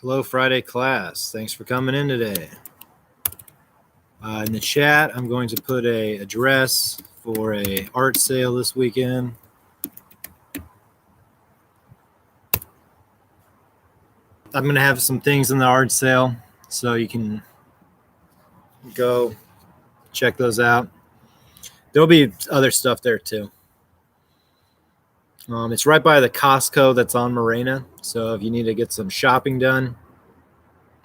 Hello, Friday class. Thanks for coming in today. In the chat, I'm going to put a address for a art sale this weekend. I'm going to have some things in the art sale, so you can go check those out. There'll be other stuff there too. It's right by the Costco that's on Morena, so if you need to get some shopping done,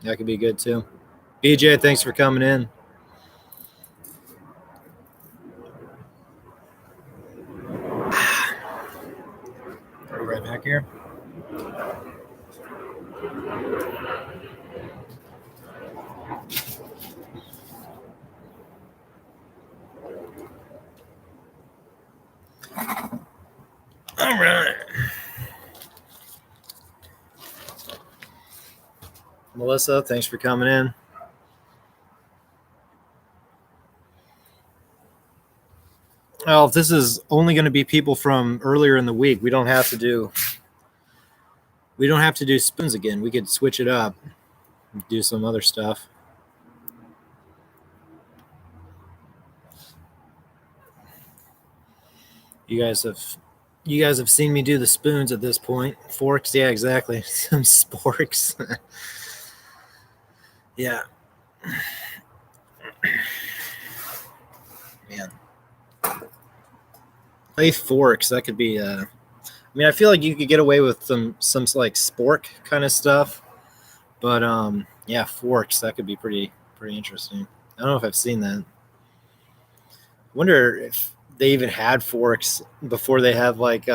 that could be good too. BJ, thanks for coming in. Right back here. All right. Melissa, thanks for coming in. Well, if this is only going to be people from earlier in the week, we don't have to do spoons again. We could switch it up, do some other stuff. You guys have seen me do the spoons at this point. Forks, yeah, exactly. Some sporks. Yeah. Man. Play forks, that could be I feel like you could get away with some like spork kind of stuff. But yeah, forks, that could be pretty interesting. I don't know if I've seen that. I wonder if they even had forks before they had like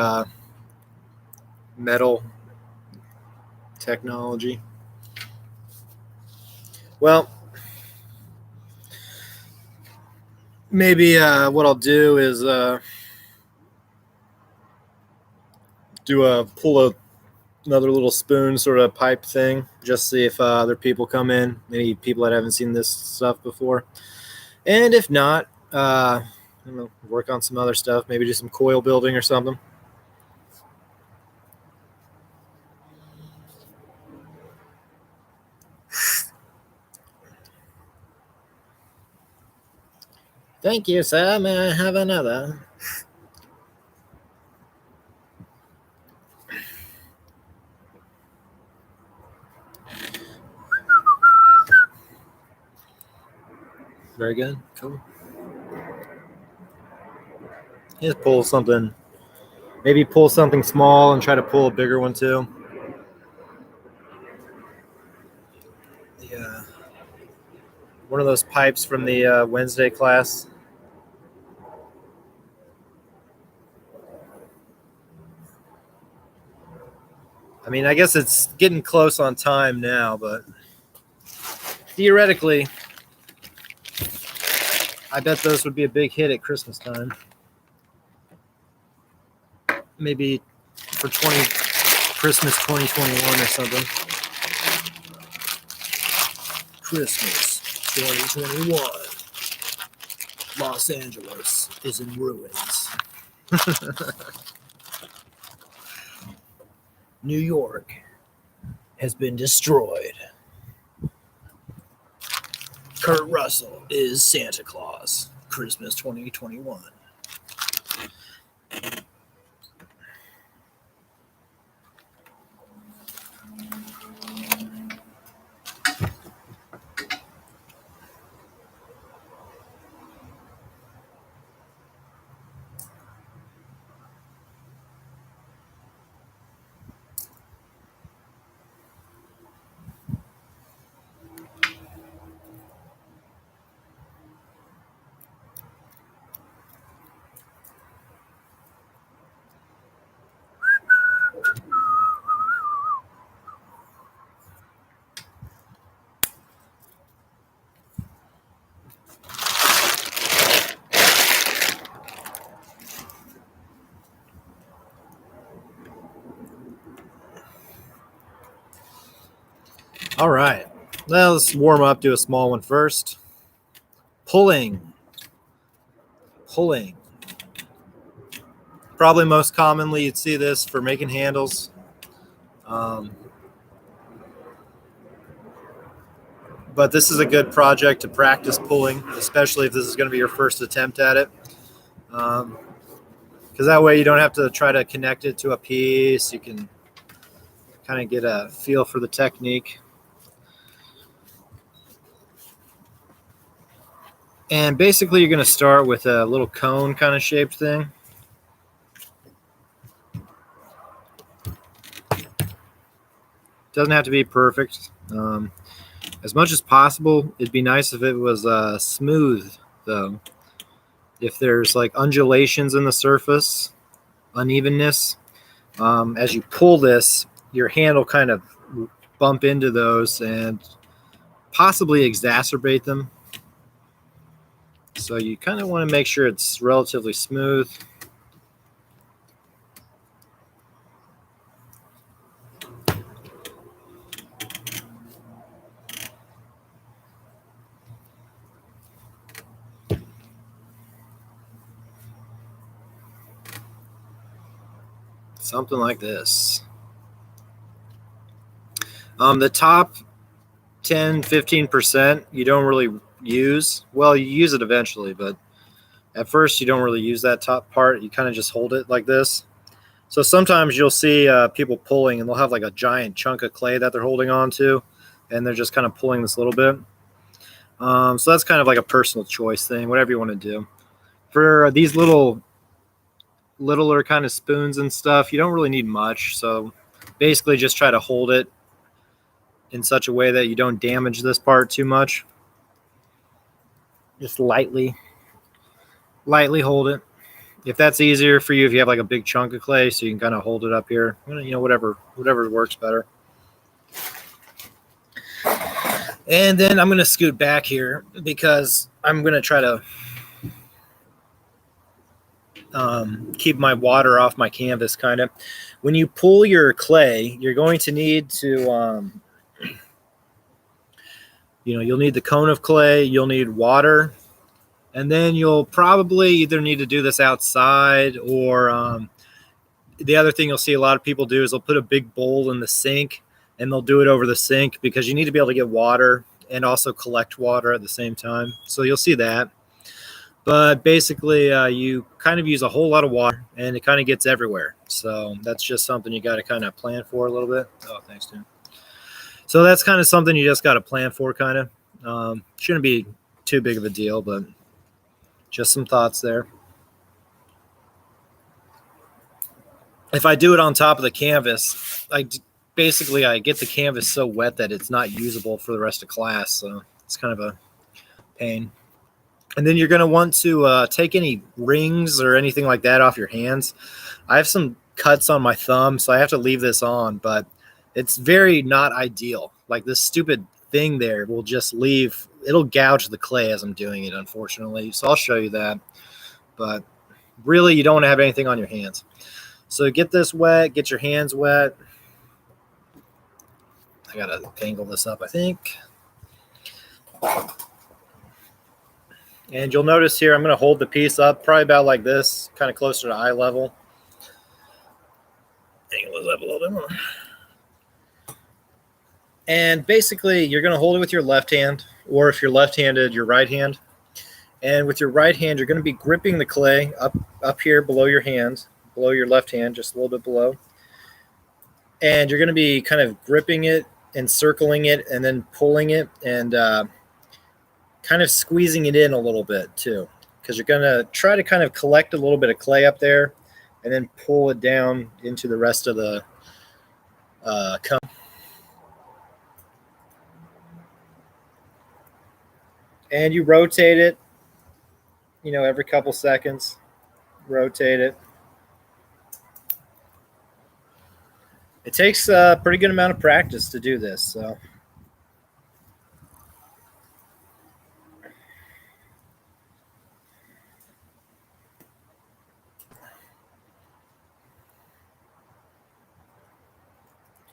metal technology. Well, maybe what I'll do is pull another little spoon sort of pipe thing, just see if other people come in, maybe people that haven't seen this stuff before. And if not, I don't know, work on some other stuff, maybe do some coil building or something. Thank you, sir. May I have another? Very good. Cool. Just pull something. Maybe pull something small and try to pull a bigger one too. Yeah. One of those pipes from the Wednesday class. I mean, I guess it's getting close on time now, but theoretically, I bet those would be a big hit at Christmas time. Maybe for Christmas 2021 or something. Christmas 2021. Los Angeles is in ruins. New York has been destroyed. Kurt Russell is Santa Claus. Christmas 2021. All right. Now let's warm up, do a small one first. Pulling. Probably most commonly you'd see this for making handles. but this is a good project to practice pulling, especially if this is going to be your first attempt at it. Because that way you don't have to try to connect it to a piece. You can kind of get a feel for the technique. And basically you're going to start with a little cone kind of shaped thing. Doesn't have to be perfect. As much as possible, it'd be nice if it was smooth, though. If there's like undulations in the surface, unevenness, as you pull this, your hand will kind of bump into those and possibly exacerbate them. So you kind of want to make sure it's relatively smooth. Something like this. The top 10-15% you don't really use. Well, you use it eventually, but at first you don't really use that top part. You kind of just hold it like this. So sometimes you'll see people pulling and they'll have like a giant chunk of clay that they're holding on to, and they're just kind of pulling this little bit. So that's kind of like a personal choice thing, whatever you want to do. For these littler kind of spoons and stuff, you don't really need much. So basically just try to hold it in such a way that you don't damage this part too much. Just lightly hold it. If that's easier for you, if you have like a big chunk of clay, so you can kind of hold it up here, you know, whatever works better. And then I'm going to scoot back here because I'm going to try to keep my water off my canvas kind of. When you pull your clay, you're going to need to, you'll need the cone of clay, you'll need water, and then you'll probably either need to do this outside or the other thing you'll see a lot of people do is they'll put a big bowl in the sink and they'll do it over the sink because you need to be able to get water and also collect water at the same time. So you'll see that. But basically, you kind of use a whole lot of water and it kind of gets everywhere. So that's just something you got to kind of plan for a little bit. Oh, thanks, Tim. So that's kind of something you just got to plan for kind of. Shouldn't be too big of a deal, but just some thoughts there. If I do it on top of the canvas, I get the canvas so wet that it's not usable for the rest of class. So it's kind of a pain. And then you're going to want to take any rings or anything like that off your hands. I have some cuts on my thumb, so I have to leave this on, but it's very not ideal. Like this stupid thing there will just leave. It'll gouge the clay as I'm doing it, unfortunately. So I'll show you that. But really, you don't want to have anything on your hands. So get this wet, get your hands wet. I got to angle this up, I think. And you'll notice here, I'm going to hold the piece up probably about like this, kind of closer to eye level. Angle it up a little bit more. And basically, you're going to hold it with your left hand, or if you're left-handed, your right hand. And with your right hand, you're going to be gripping the clay up here below your hand, below your left hand, just a little bit below. And you're going to be kind of gripping it and circling it and then pulling it and kind of squeezing it in a little bit too, because you're going to try to kind of collect a little bit of clay up there and then pull it down into the rest of the cone. And you rotate it, every couple seconds. Rotate it. It takes a pretty good amount of practice to do this.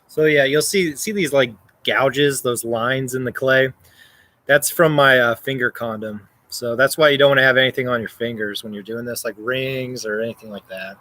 So yeah, you'll see these like gouges, those lines in the clay. That's from my finger condom. So that's why you don't want to have anything on your fingers when you're doing this, like rings or anything like that.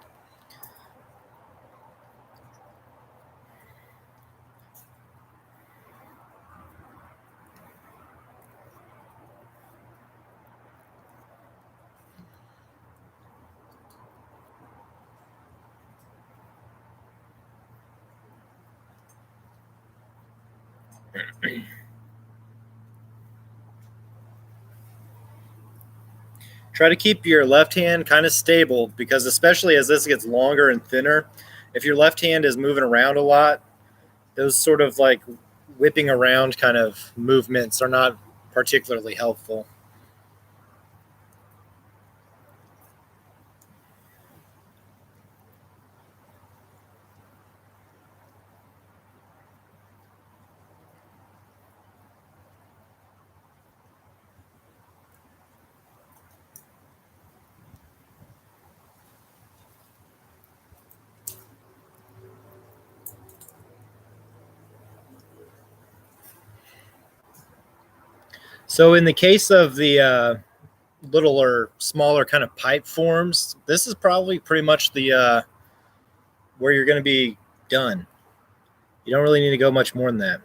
Try to keep your left hand kind of stable because especially as this gets longer and thinner, if your left hand is moving around a lot, those sort of like whipping around kind of movements are not particularly helpful. So in the case of the little or smaller kind of pipe forms, this is probably pretty much the where you're going to be done. You don't really need to go much more than that.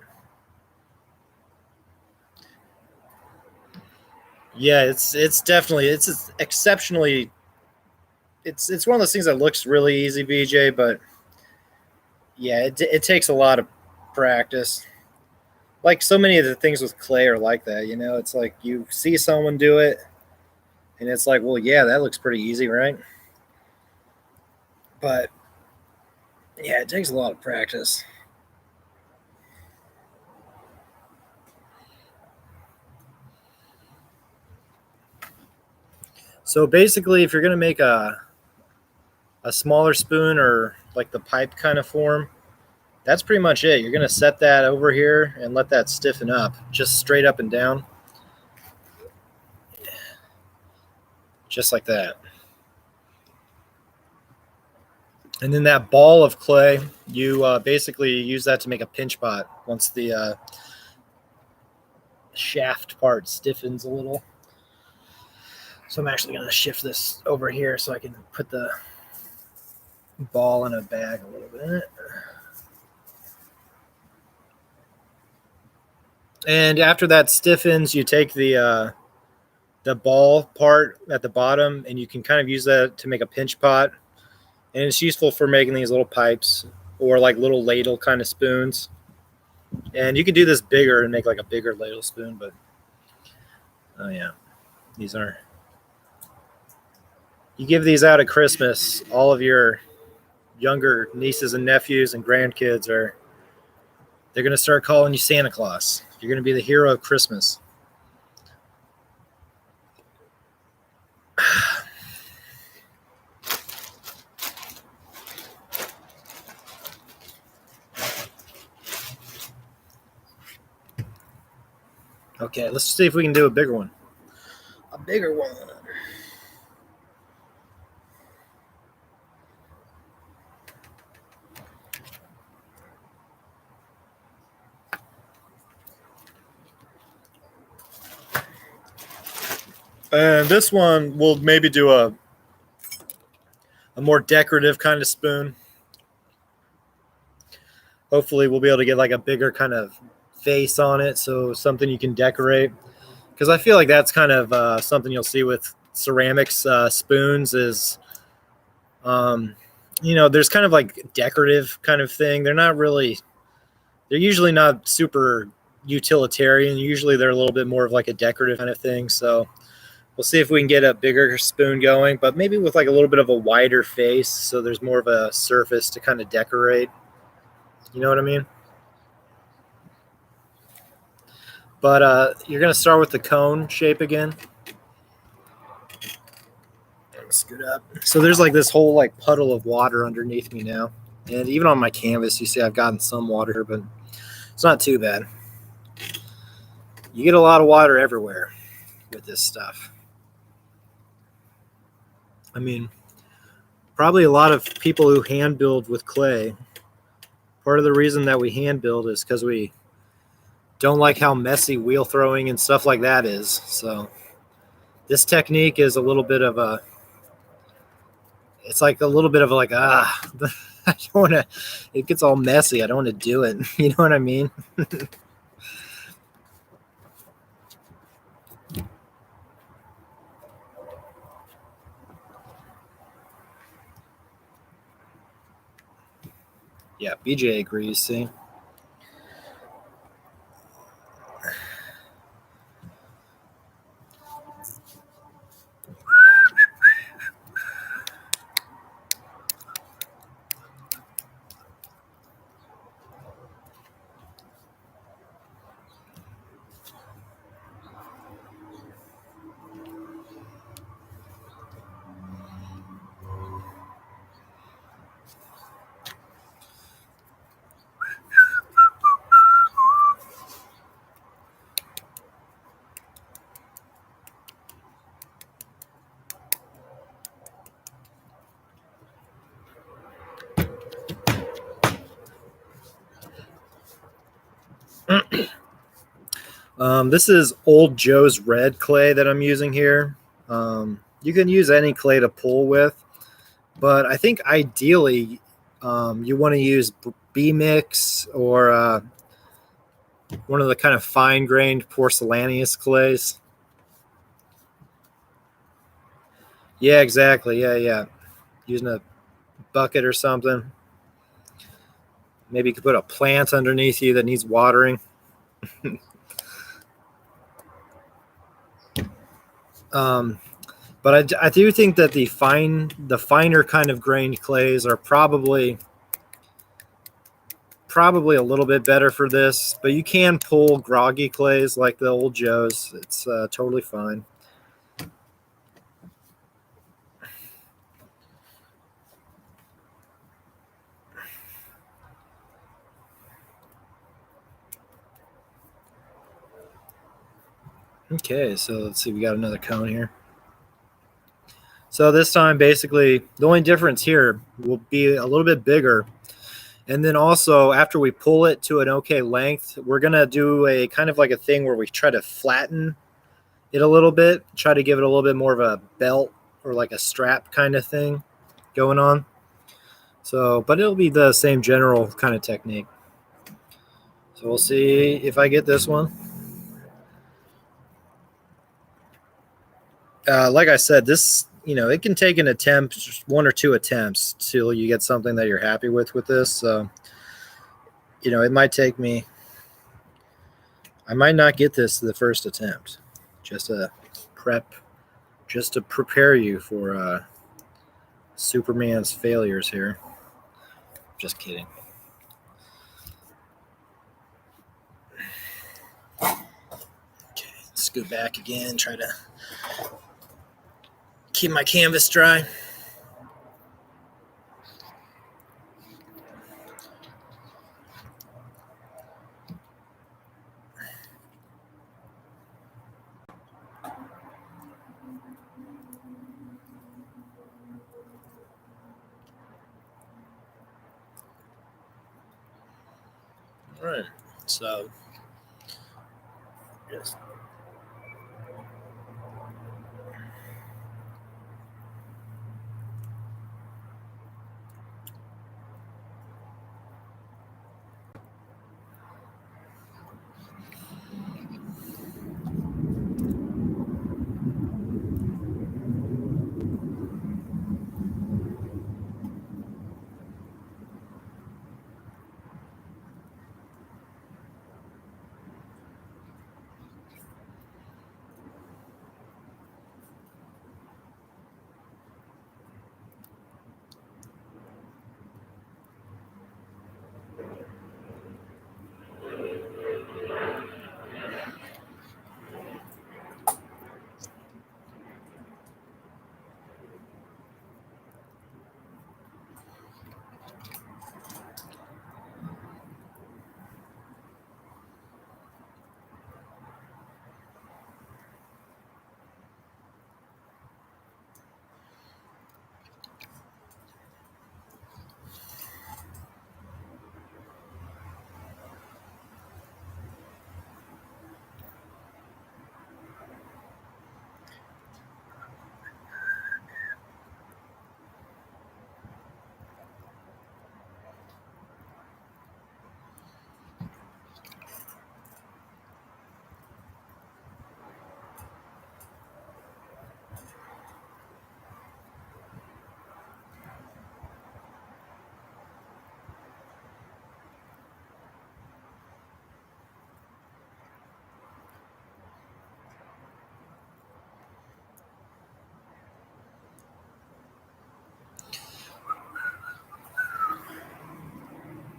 Yeah, it's definitely it's exceptionally it's one of those things that looks really easy, BJ, but yeah, it takes a lot of practice. Like so many of the things with clay are like that, you know. It's like you see someone do it, and it's like, well, yeah, that looks pretty easy, right? But yeah, it takes a lot of practice. So basically, if you're gonna make a smaller spoon or like the pipe kind of form, that's pretty much it. You're gonna set that over here and let that stiffen up, just straight up and down, just like that. And then that ball of clay, you basically use that to make a pinch pot once the shaft part stiffens a little. So I'm actually going to shift this over here so I can put the ball in a bag a little bit. And after that stiffens, you take the ball part at the bottom, and you can kind of use that to make a pinch pot. And it's useful for making these little pipes or like little ladle kind of spoons. And you can do this bigger and make like a bigger ladle spoon, but oh yeah, these are. You give these out at Christmas, all of your younger nieces and nephews and grandkids are they're going to start calling you Santa Claus. You're going to be the hero of Christmas. Okay, let's see if we can do a bigger one. A bigger one. And this one we'll maybe do a more decorative kind of spoon. Hopefully we'll be able to get like a bigger kind of face on it, so something you can decorate. Because I feel like that's kind of something you'll see with ceramics spoons is, um, you know, there's kind of like decorative kind of thing. They're usually not super utilitarian. Usually they're a little bit more of like a decorative kind of thing. So we'll see if we can get a bigger spoon going, but maybe with like a little bit of a wider face, so there's more of a surface to kind of decorate. You know what I mean? But you're gonna start with the cone shape again. Scoot up. So there's like this whole like puddle of water underneath me now, and even on my canvas, you see I've gotten some water, but it's not too bad. You get a lot of water everywhere with this stuff. I mean, probably a lot of people who hand build with clay, part of the reason that we hand build is because we don't like how messy wheel throwing and stuff like that is. So this technique is a little bit of a, it's like a little bit of like, I don't want to, it gets all messy. I don't want to do it. You know what I mean? Yeah, BJ agrees. See, This is Old Joe's Red clay that I'm using here. You can use any clay to pull with, but I think ideally you want to use B-Mix or one of the kind of fine-grained porcelaneous clays. Yeah, exactly. Yeah. Using a bucket or something. Maybe you could put a plant underneath you that needs watering. um, but I do think that the finer kind of grained clays are probably a little bit better for this. But you can pull groggy clays like the Old Joe's. It's totally fine. Okay, so let's see. We got another cone here. So this time, basically, the only difference here will be a little bit bigger. And then also, after we pull it to an okay length, we're going to do a kind of like a thing where we try to flatten it a little bit, try to give it a little bit more of a belt or like a strap kind of thing going on. So, but it'll be the same general kind of technique. So we'll see if I get this one. Like I said, this, it can take an attempt, just one or two attempts till you get something that you're happy with this. So, it might take me, I might not get this the first attempt. Just to prepare you for Superman's failures here. Just kidding. Okay, let's go back again, try to keep my canvas dry. All right, so yes.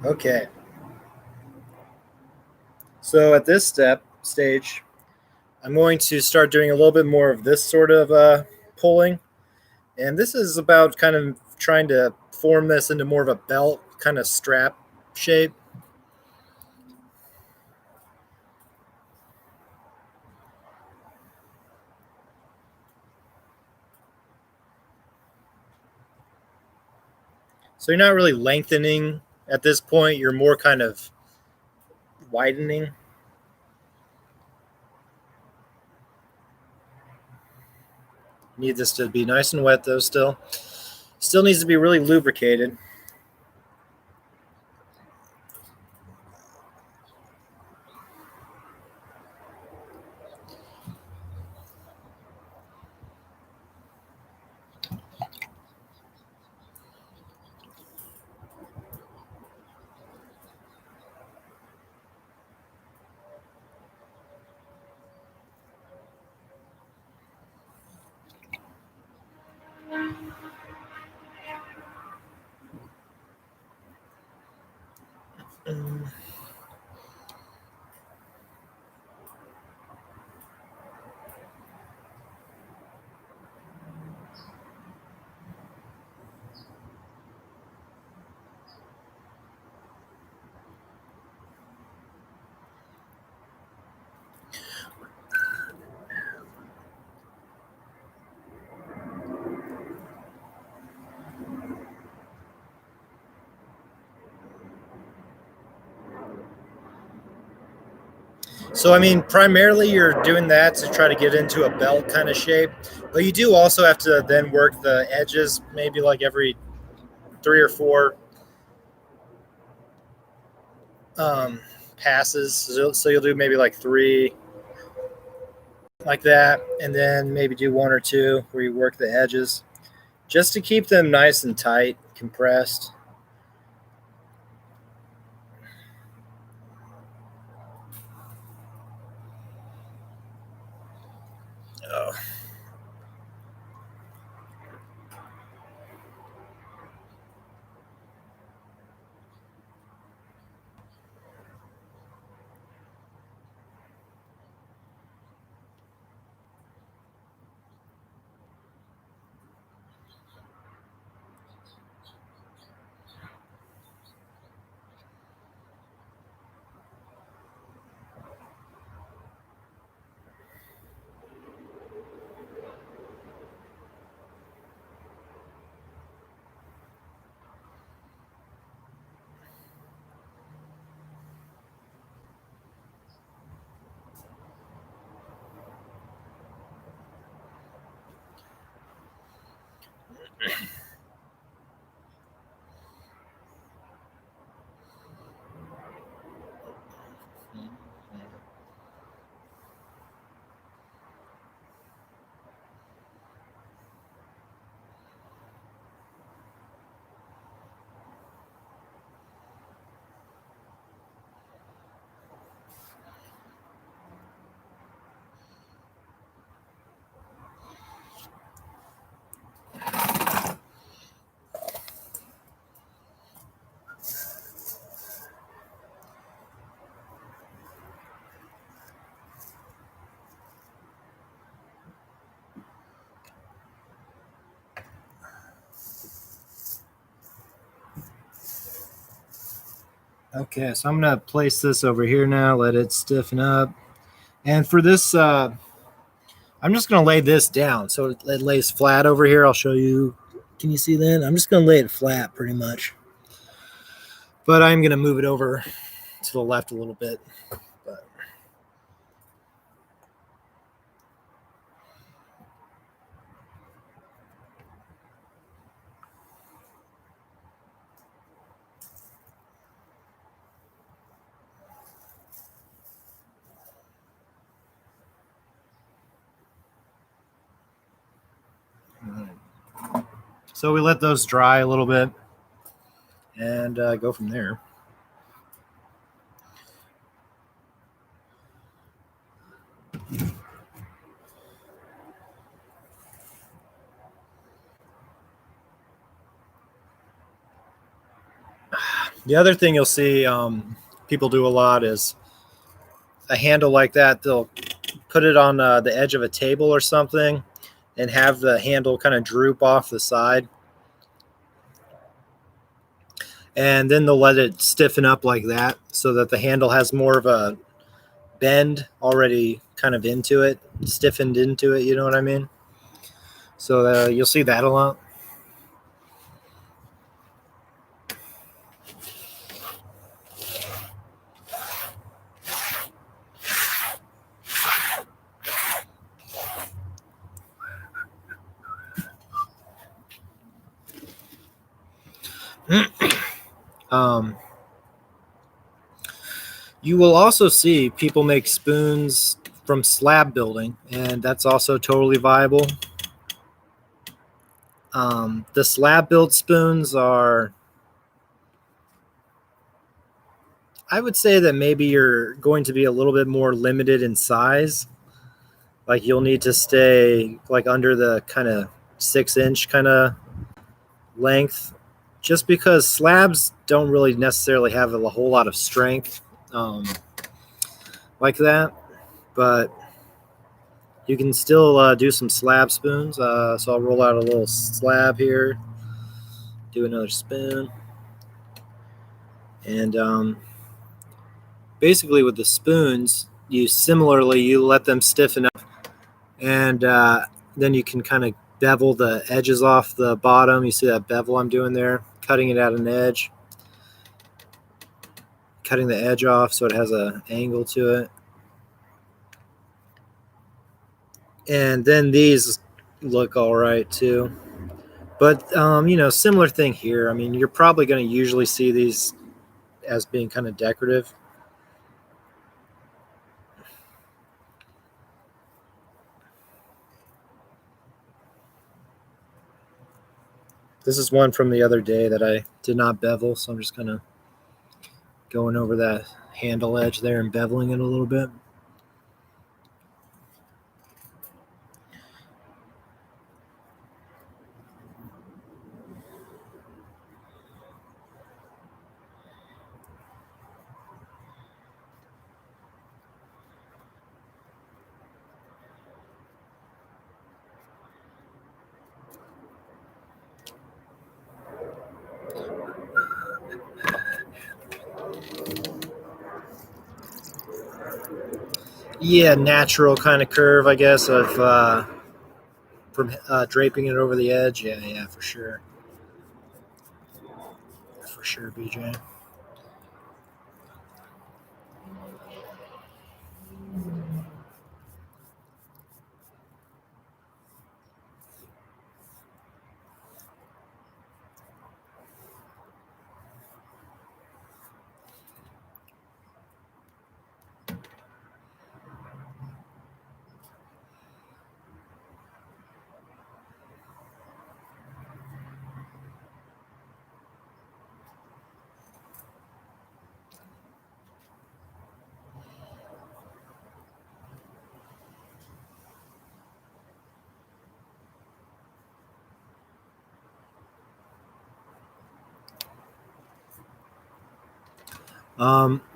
Okay. So at this stage, I'm going to start doing a little bit more of this sort of pulling. And this is about kind of trying to form this into more of a belt kind of strap shape. So you're not really lengthening at this point, you're more kind of widening Need this to be nice and wet though. Still needs to be really lubricated. So, I mean, primarily you're doing that to try to get into a belt kind of shape, but you do also have to then work the edges, maybe like every 3 or 4 passes. So you'll do maybe like 3 like that, and then maybe do 1 or 2 where you work the edges just to keep them nice and tight, compressed. Oh. Okay, so I'm gonna place this over here now, let it stiffen up. And for this, I'm just gonna lay this down so it lays flat over here. I'll show you. Can you see that? I'm just gonna lay it flat pretty much. But I'm gonna move it over to the left a little bit. But so we let those dry a little bit and go from there. The other thing you'll see people do a lot is a handle like that. They'll put it on the edge of a table or something and have the handle kind of droop off the side. And then they'll let it stiffen up like that so that the handle has more of a bend already kind of into it, stiffened into it. You know what I mean? So you'll see that a lot. um, you will also see people make spoons from slab building, and that's also totally viable. The slab build spoons are, I would say that maybe you're going to be a little bit more limited in size. Like you'll need to stay like under the kind of 6-inch kind of length, just because slabs don't really necessarily have a whole lot of strength um, like that. But you can still do some slab spoons. So I'll roll out a little slab here, do another spoon, and basically with the spoons, you let them stiffen up, and then you can kind of bevel the edges off the bottom. You see that bevel I'm doing there, cutting it at an edge, cutting the edge off so it has an angle to it. And then these look all right too. But similar thing here. I mean, you're probably going to usually see these as being kind of decorative. This is one from the other day that I did not bevel, so I'm just kind of going over that handle edge there and beveling it a little bit. Yeah, natural kind of curve, I guess, of from draping it over the edge. Yeah, for sure, BJ.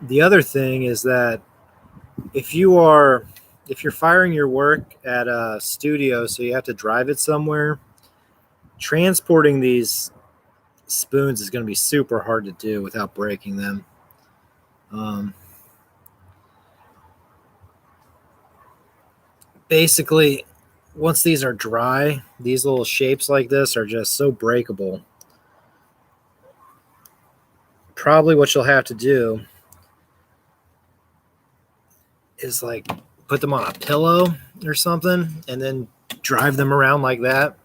The other thing is that if you are if you're firing your work at a studio, so you have to drive it somewhere, transporting these spoons is going to be super hard to do without breaking them. Um, Basically, once these are dry, these little shapes like this are just so breakable. Probably what you'll have to do is like put them on a pillow or something and then drive them around like that.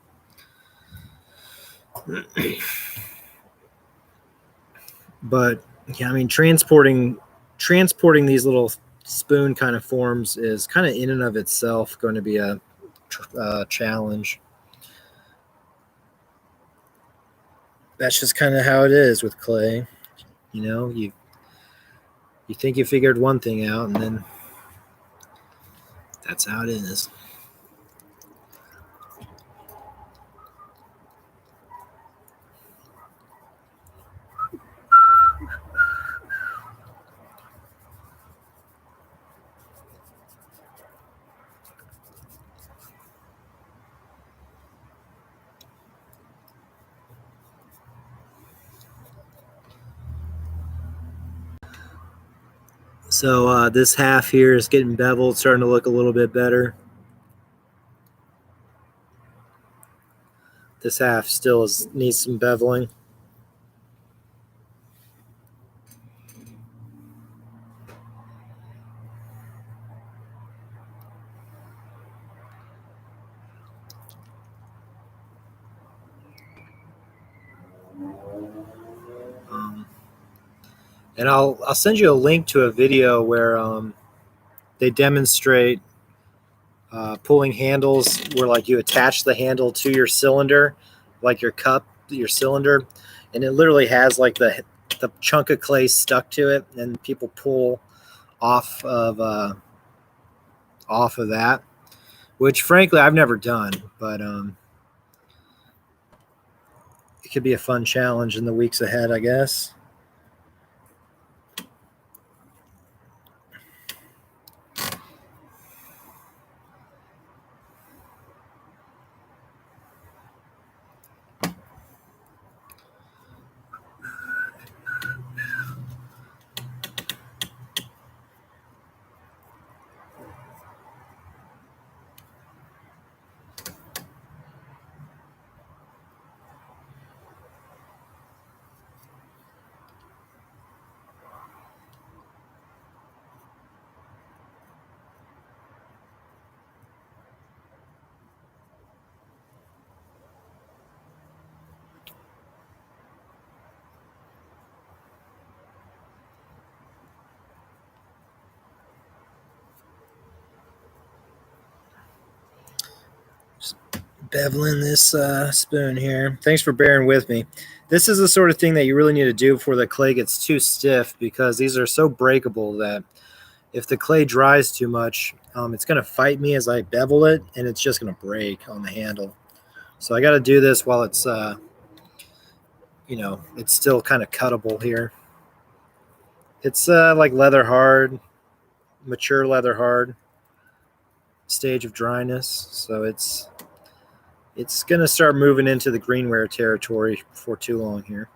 But yeah, I mean, transporting these little spoon kind of forms is kind of in and of itself going to be a challenge. That's just kind of how it is with clay. You think you figured one thing out, and then that's how it is. So this half here is getting beveled, starting to look a little bit better. This half still needs some beveling. Um, and I'll send you a link to a video where they demonstrate pulling handles where like you attach the handle to your cylinder, like your cup, your cylinder, and it literally has like the chunk of clay stuck to it, and people pull off of uh, off of that, which frankly I've never done, but it could be a fun challenge in the weeks ahead, I guess. Beveling this spoon here. Thanks for bearing with me. This is the sort of thing that you really need to do before the clay gets too stiff, because these are so breakable that if the clay dries too much, it's going to fight me as I bevel it, and it's just going to break on the handle. So I got to do this while it's, it's still kind of cuttable here. It's like leather hard, mature leather hard stage of dryness. So it's going to start moving into the greenware territory before too long here.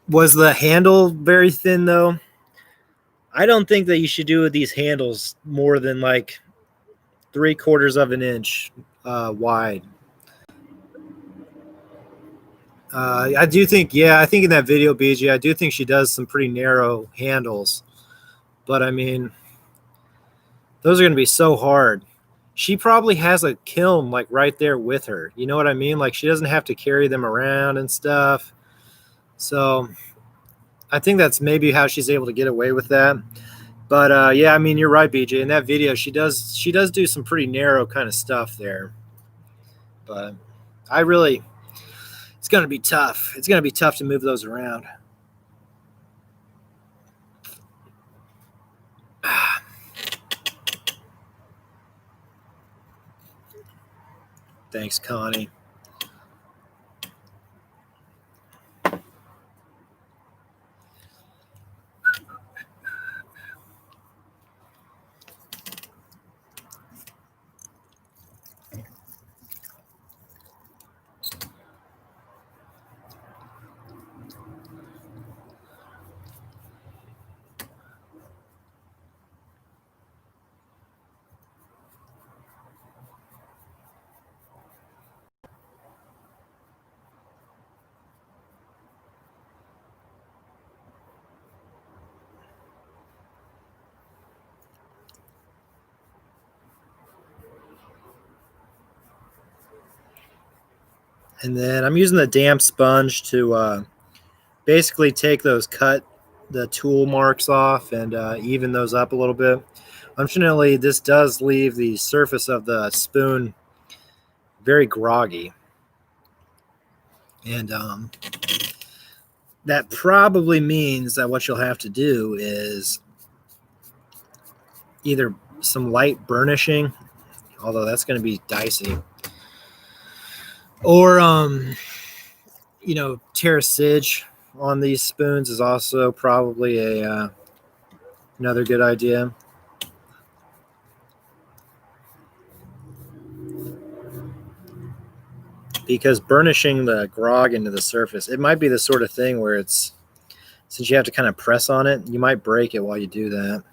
Was the handle very thin though? I don't think that you should do with these handles more than like 3/4 of an inch wide. I do think, yeah, I think in that video, BG, I do think she does some pretty narrow handles. But I mean, those are going to be so hard. She probably has a kiln like right there with her. You know what I mean? Like she doesn't have to carry them around and stuff. So I think that's maybe how she's able to get away with that. But yeah, I mean, you're right, BJ. In that video, she does do some pretty narrow kind of stuff there. But I really, it's going to be tough. It's going to be tough to move those around. Thanks, Connie. And then I'm using the damp sponge to basically take the tool marks off and even those up a little bit. Unfortunately, this does leave the surface of the spoon very groggy. And that probably means that what you'll have to do is either some light burnishing, although that's going to be dicey, or terracige on these spoons is also probably another good idea. Because burnishing the grog into the surface, it might be the sort of thing where since you have to kind of press on it, you might break it while you do that.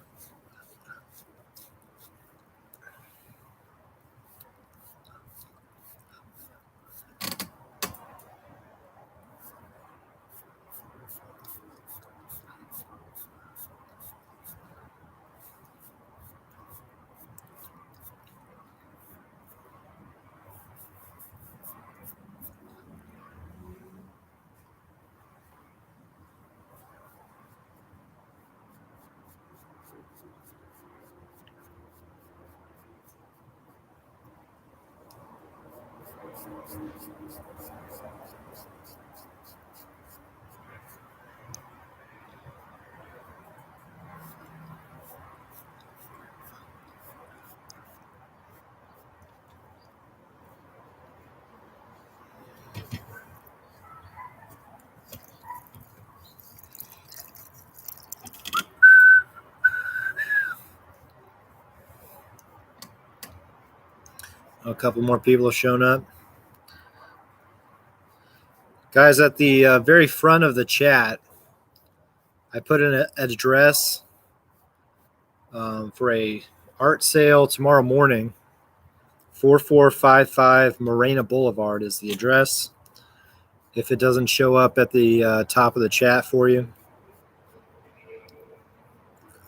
A couple more people have shown up. Guys, at the very front of the chat, I put in an address for a art sale tomorrow morning. 4455 Morena Boulevard is the address. If it doesn't show up at the top of the chat for you,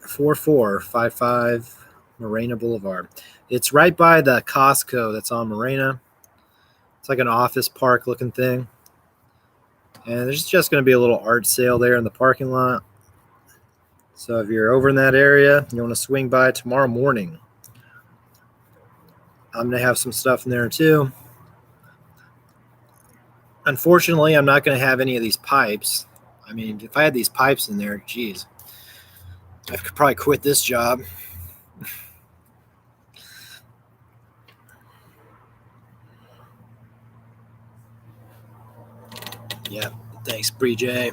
4455 Morena Boulevard. It's right by the Costco that's on Morena. It's like an office park looking thing. And there's just going to be a little art sale there in the parking lot. So if you're over in that area, you want to swing by tomorrow morning. I'm going to have some stuff in there too. Unfortunately, I'm not going to have any of these pipes. I mean, if I had these pipes in there, geez, I could probably quit this job. Yeah, thanks, Bree J.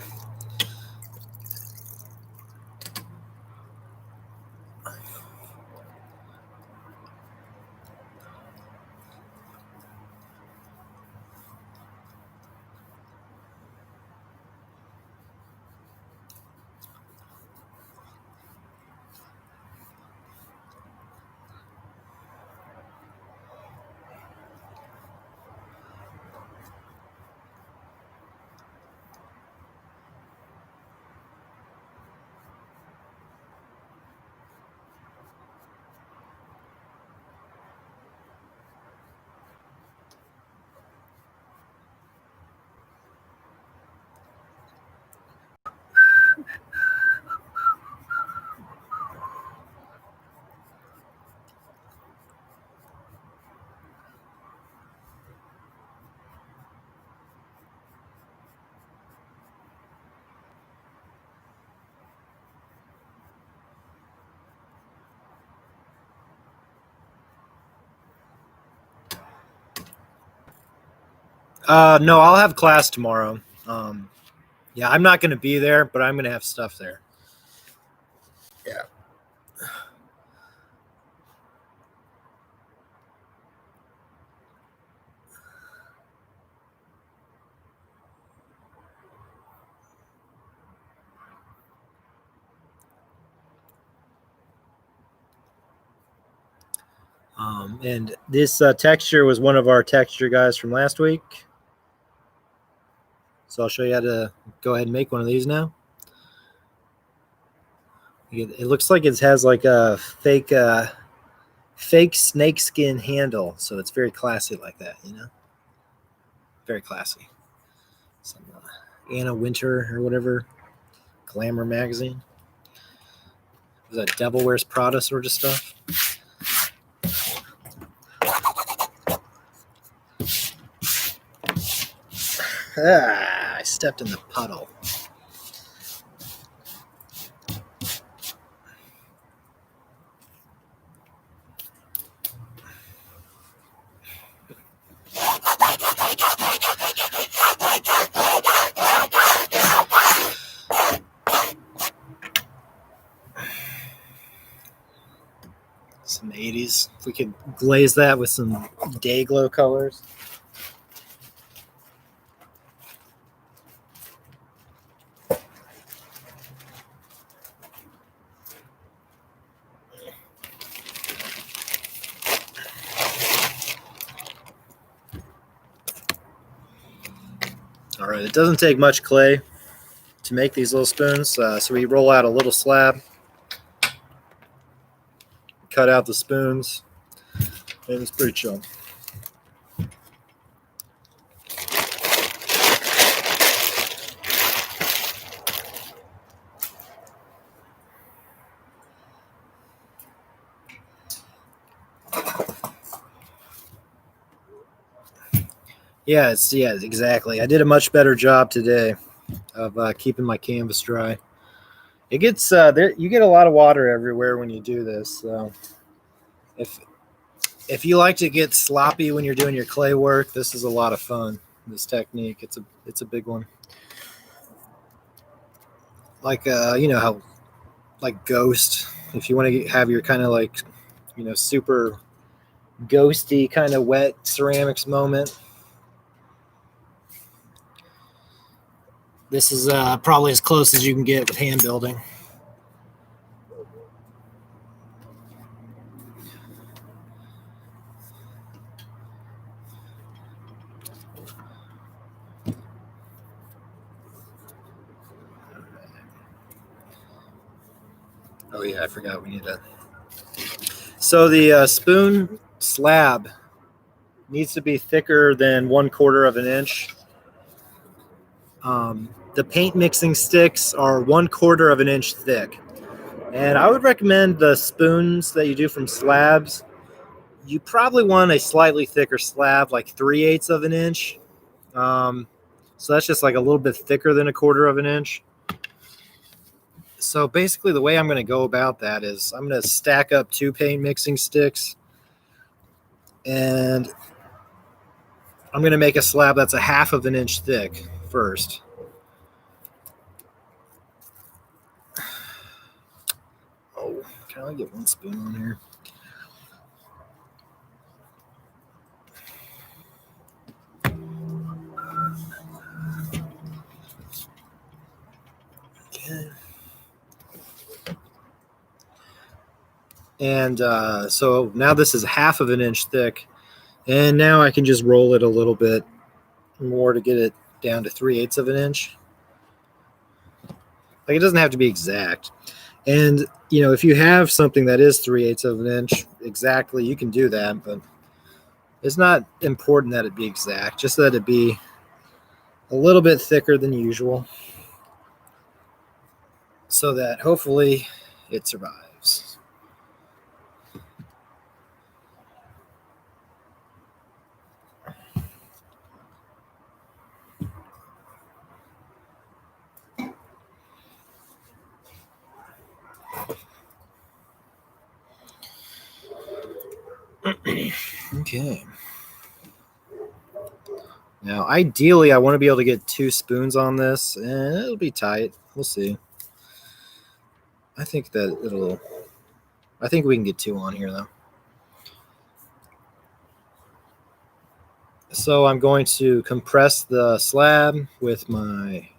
No, I'll have class tomorrow. Yeah, I'm not going to be there, but I'm going to have stuff there. Yeah. And this texture was one of our texture guys from last week. So I'll show you how to go ahead and make one of these now. It looks like it has like a fake snakeskin handle, so it's very classy like that, you know. Very classy. Some Anna Winter or whatever, Glamour magazine. Is that Devil Wears Prada sort of stuff? I stepped in the puddle. Some 80s. If we could glaze that with some day glow colors. All right, it doesn't take much clay to make these little spoons. So we roll out a little slab, cut out the spoons, and it's pretty chill. Yeah, exactly. I did a much better job today of keeping my canvas dry. It gets you get a lot of water everywhere when you do this. So if you like to get sloppy when you're doing your clay work, this is a lot of fun. This technique, it's a big one. Like you know how like Ghost, if you want to have your kind of like super ghosty kind of wet ceramics moment. This is probably as close as you can get with hand building. Oh yeah, I forgot we need that. So the spoon slab needs to be thicker than 1/4 of an inch. The paint mixing sticks are 1/4 of an inch thick. And I would recommend the spoons that you do from slabs. You probably want a slightly thicker slab, like 3/8 of an inch. So that's just like a little bit thicker than 1/4 of an inch. So basically the way I'm going to go about that is I'm going to stack up 2 paint mixing sticks, and I'm going to make a slab that's 1/2 of an inch thick first. Oh, can I get one spoon on here? Okay. And so now this is 1/2 of an inch thick. And now I can just roll it a little bit more to get it down to 3/8 of an inch. Like, it doesn't have to be exact. And, if you have something that is 3/8 of an inch exactly, you can do that. But it's not important that it be exact, just that it be a little bit thicker than usual so that hopefully it survives. Okay. Now, ideally, I want to be able to get 2 spoons on this, and it'll be tight. We'll see. I think we can get 2 on here, though. So I'm going to compress the slab with my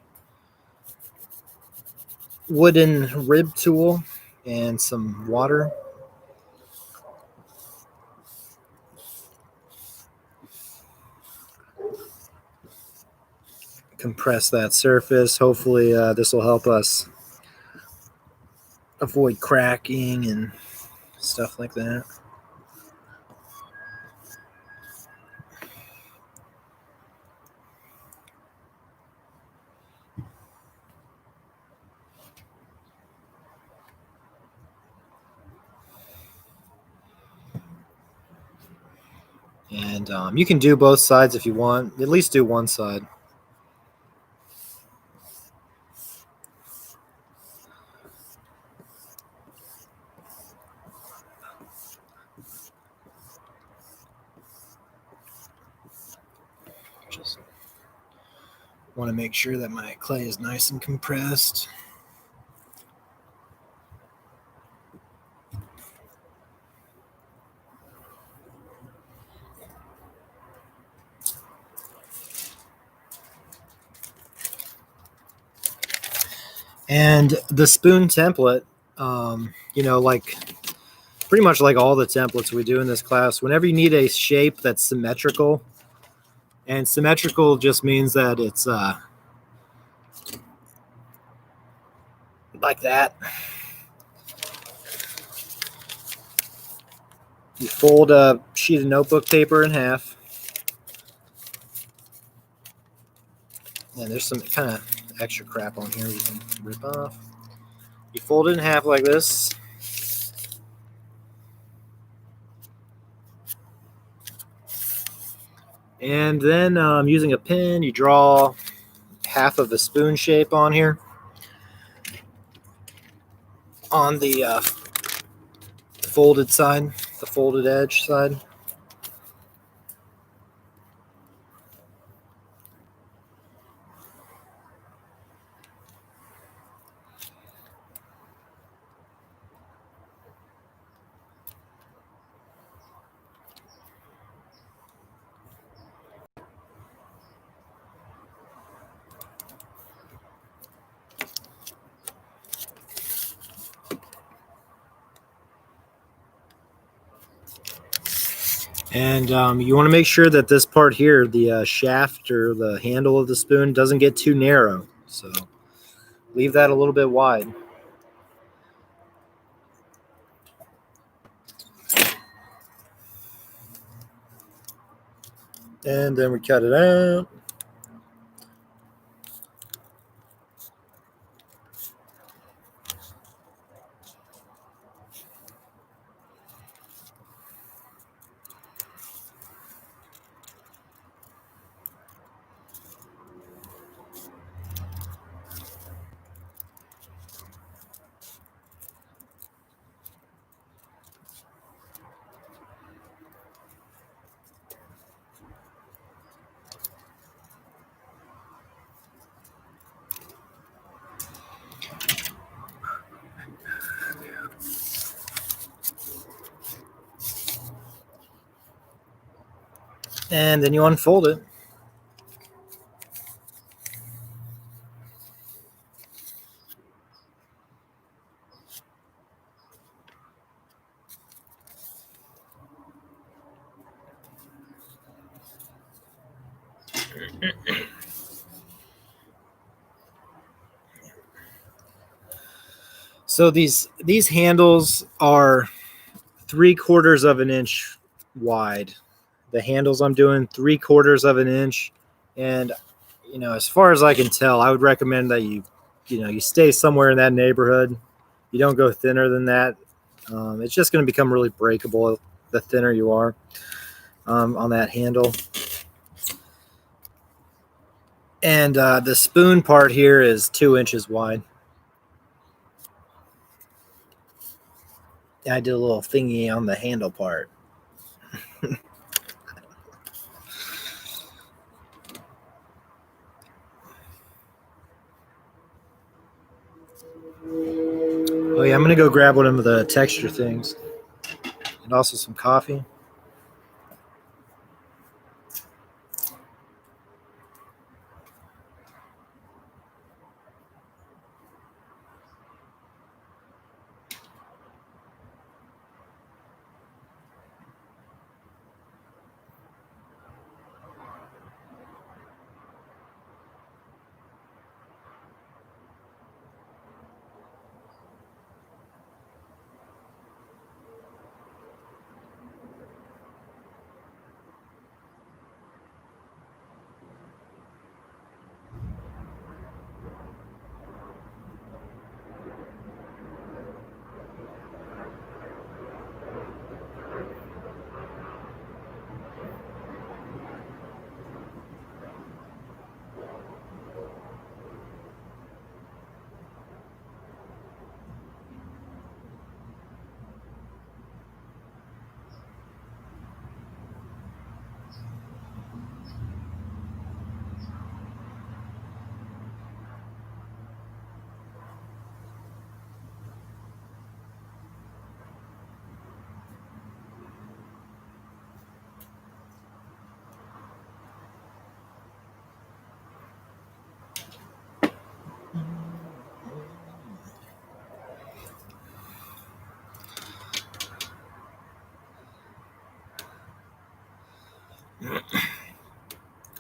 wooden rib tool and some water. Compress that surface. Hopefully this will help us avoid cracking and stuff like that. And you can do both sides if you want. At least do one side. Just want to make sure that my clay is nice and compressed. And the spoon template, like pretty much like all the templates we do in this class, whenever you need a shape that's symmetrical, and symmetrical just means that it's like that. You fold a sheet of notebook paper in half. And there's some kind of extra crap on here you can rip off. You fold it in half like this. And then using a pen, you draw half of the spoon shape on here. On the folded side, the folded edge side. And you want to make sure that this part here, the shaft or the handle of the spoon, doesn't get too narrow. So leave that a little bit wide. And then we cut it out. And then you unfold it. So these handles are 3/4 of an inch wide. The handles I'm doing 3/4 of an inch, and as far as I can tell, I would recommend that you stay somewhere in that neighborhood. You don't go thinner than that. It's just going to become really breakable the thinner you are on that handle. And the spoon part here is 2 inches wide. I did a little thingy on the handle part. Oh yeah, I'm gonna go grab one of the texture things, and also some coffee.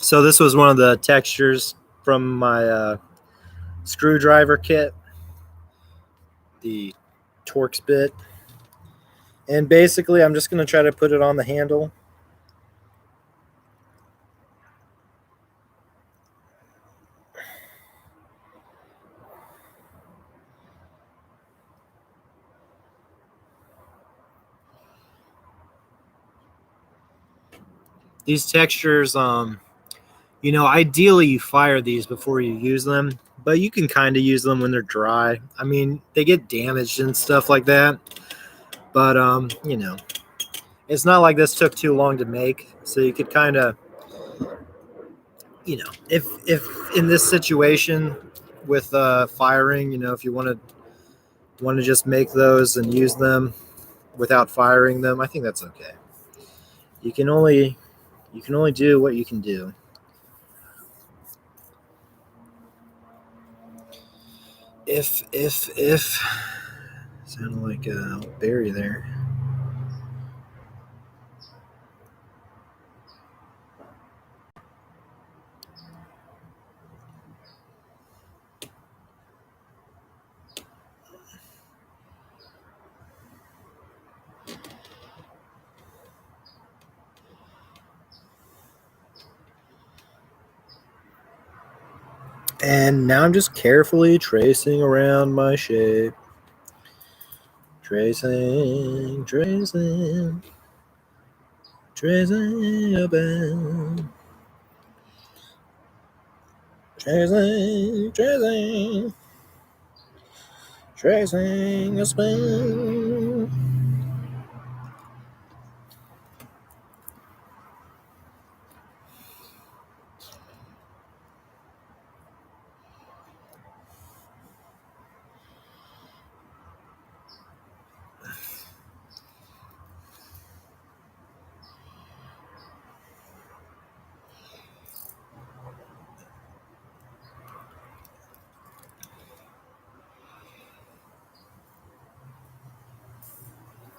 So this was one of the textures from my screwdriver kit, the Torx bit. And basically, I'm just going to try to put it on the handle. These textures, ideally you fire these before you use them, but you can kind of use them when they're dry. I mean, they get damaged and stuff like that, but it's not like this took too long to make, so you could kind of, if in this situation with firing, if you want to just make those and use them without firing them, I think that's okay. You can only do what you can do. If sounded like a berry there. And now I'm just carefully tracing around my shape. Tracing about. Tracing a spoon.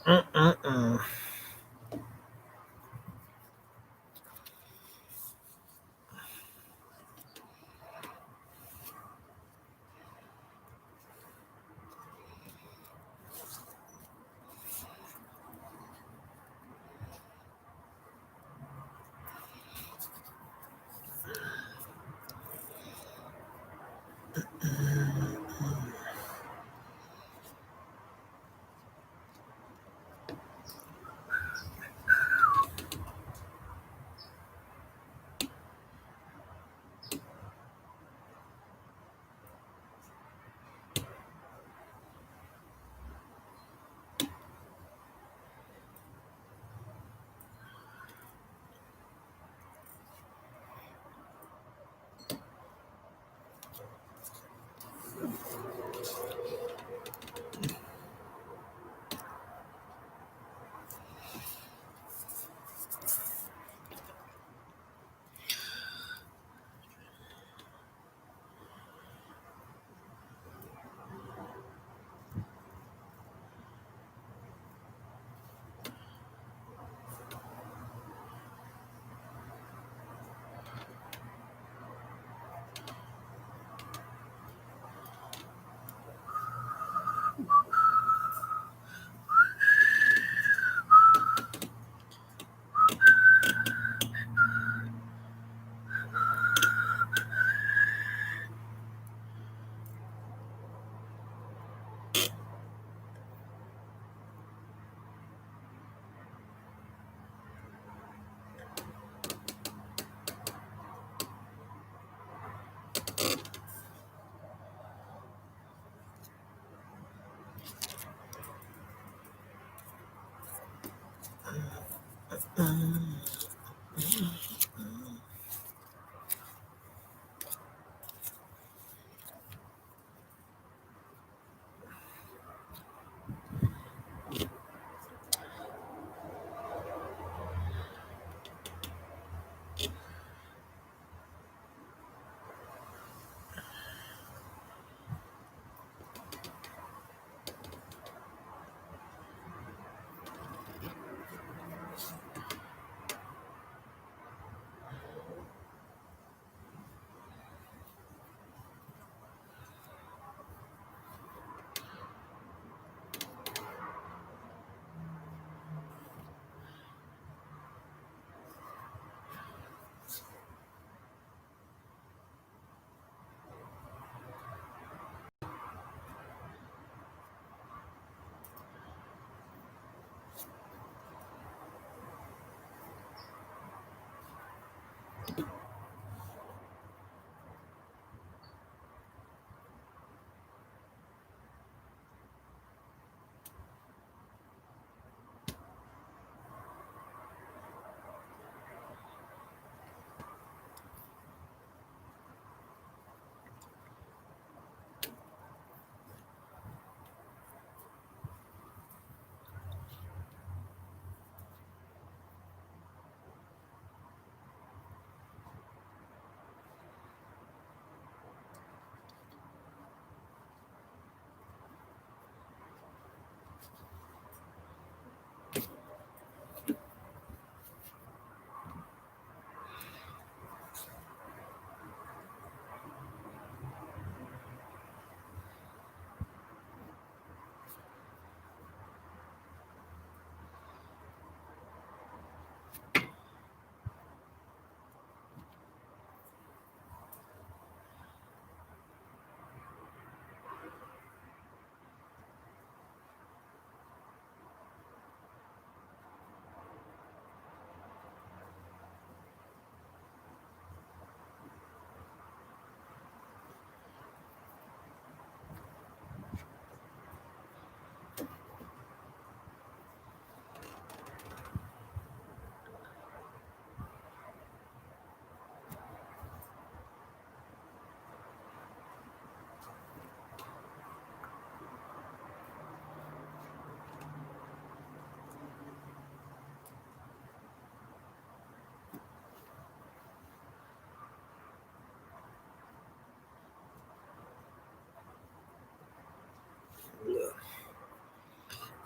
Mm-mm-mm.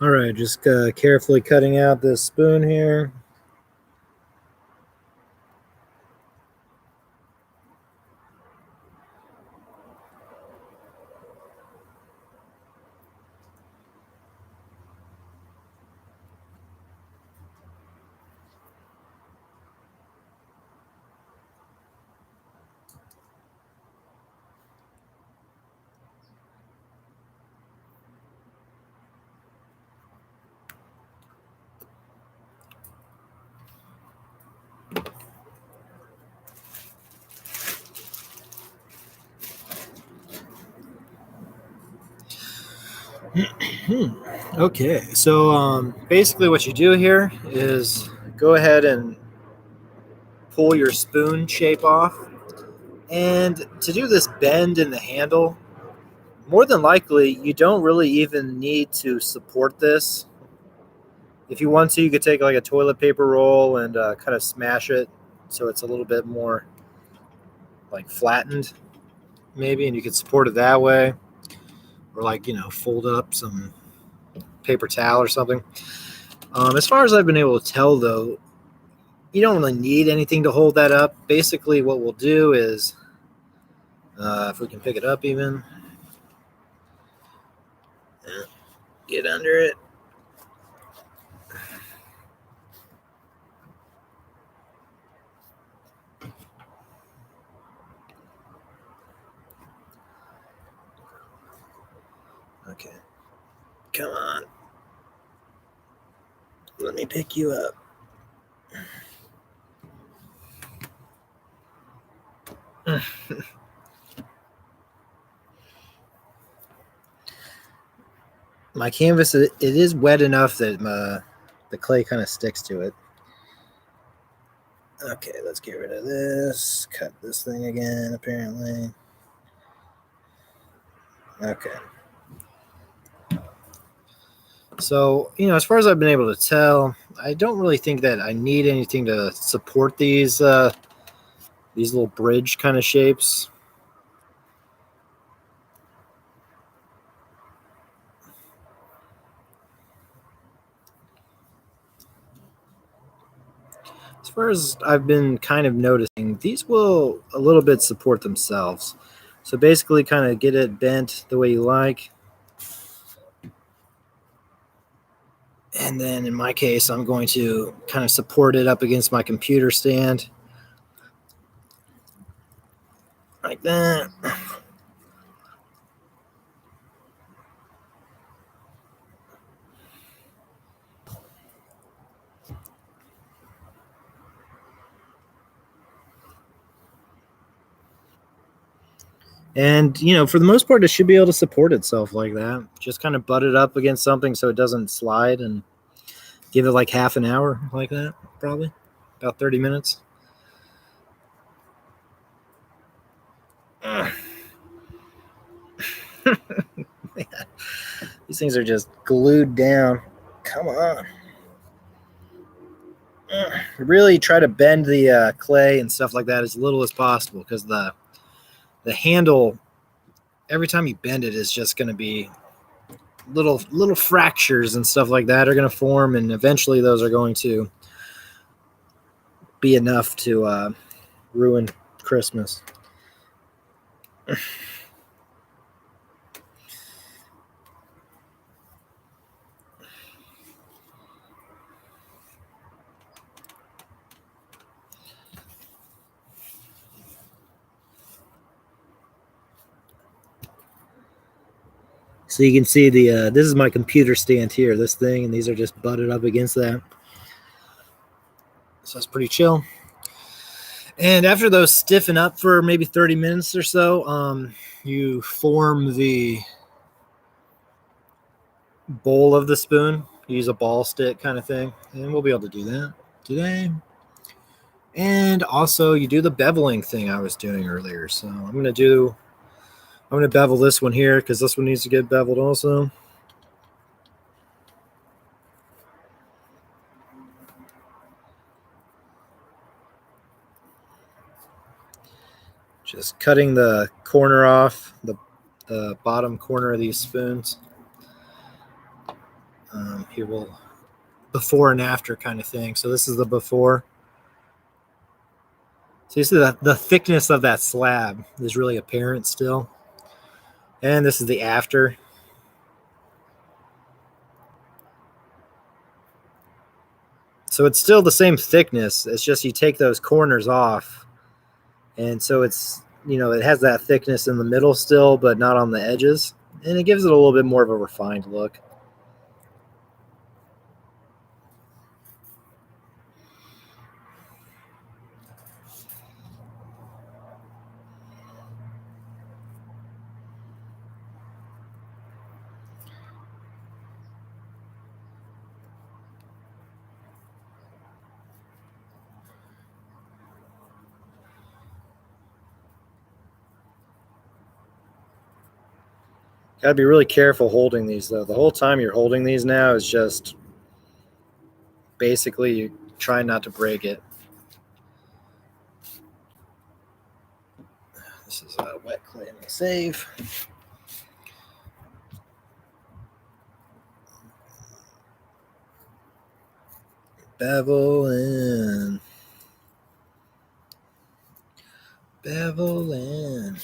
All right, just carefully cutting out this spoon here. Okay, so basically what you do here is go ahead and pull your spoon shape off. And to do this bend in the handle, more than likely, you don't really even need to support this. If you want to, you could take like a toilet paper roll and kind of smash it so it's a little bit more like flattened, maybe, and you could support it that way. Or like, fold up some paper towel or something. As far as I've been able to tell, though, you don't really need anything to hold that up. Basically, what we'll do is, if we can pick it up even, get under it. Okay. Come on. Let me pick you up. My canvas, it is wet enough that the clay kind of sticks to it. Okay, let's get rid of this. Cut this thing again, apparently. Okay. So, as far as I've been able to tell, I don't really think that I need anything to support these little bridge kind of shapes. As far as I've been kind of noticing, these will a little bit support themselves. So basically, kind of get it bent the way you like. And then in my case, I'm going to kind of support it up against my computer stand. Like that. And, for the most part, it should be able to support itself like that. Just kind of butt it up against something so it doesn't slide and give it like half an hour like that, probably. About 30 minutes. These things are just glued down. Come on. Really try to bend the clay and stuff like that as little as possible, because the handle, every time you bend it, is just going to be little fractures and stuff like that are going to form, and eventually those are going to be enough to ruin Christmas. So you can see this is my computer stand here, this thing, and these are just butted up against that. So that's pretty chill. And after those stiffen up for maybe 30 minutes or so, you form the bowl of the spoon. Use a ball stick kind of thing, and we'll be able to do that today. And also, you do the beveling thing I was doing earlier. So I'm gonna bevel this one here because this one needs to get beveled also. Just cutting the corner off, the bottom corner of these spoons. Here we'll before and after kind of thing. So this is the before. So you see that the thickness of that slab is really apparent still. And this is the after. So it's still the same thickness. It's just you take those corners off. And so it's, it has that thickness in the middle still, but not on the edges. And it gives it a little bit more of a refined look. Got to be really careful holding these, though. The whole time you're holding these now is just basically you try not to break it. This is wet clay in the save. Bevel in. Bevel in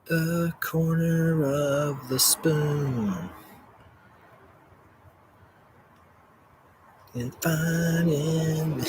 the corner of the spoon. And finding.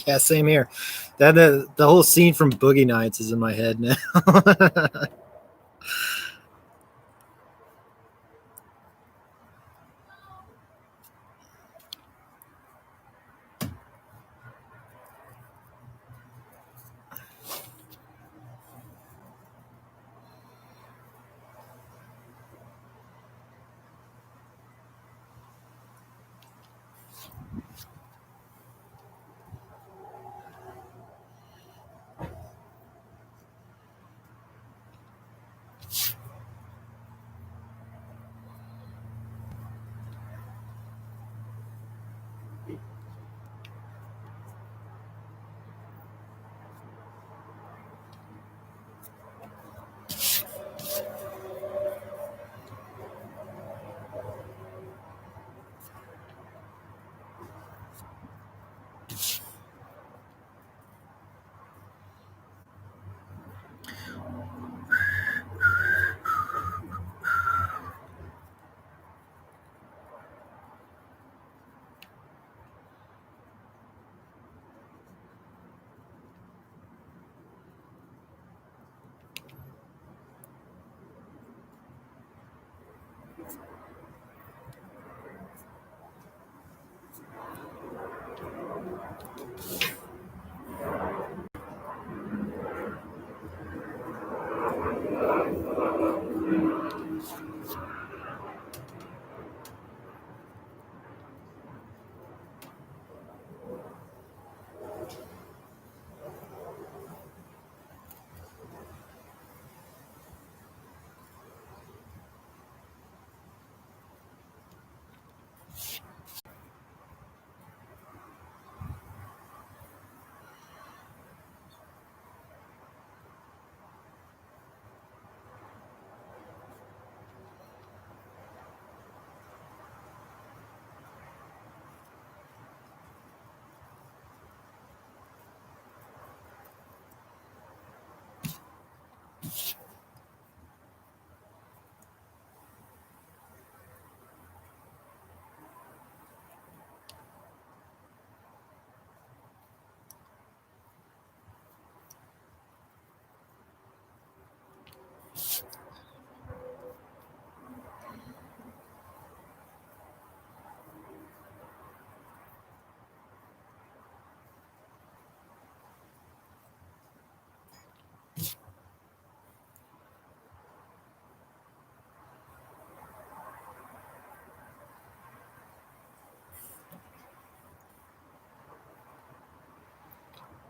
Yeah, same here. That the whole scene from Boogie Nights is in my head now.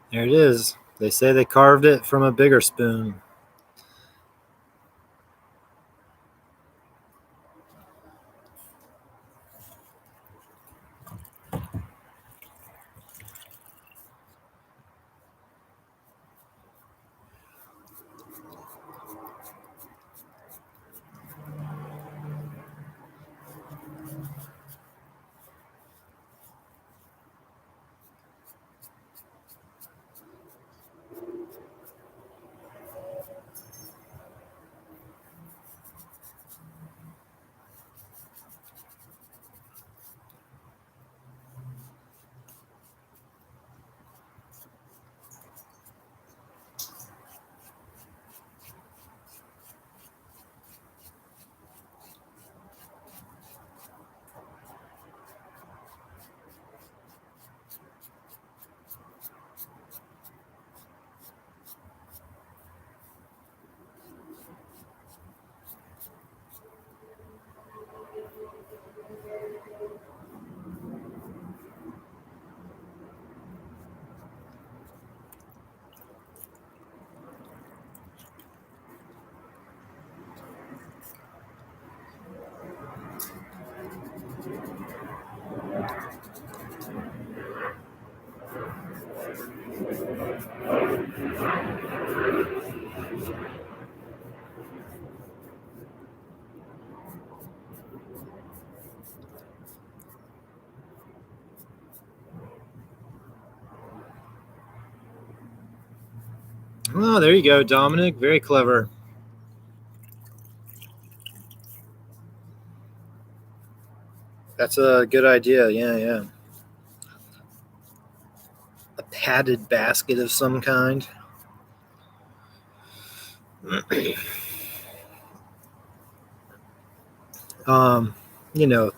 There it is. They say they carved it from a bigger spoon. Oh, there you go, Dominic. Very clever. That's a good idea. Yeah, yeah. padded basket of some kind.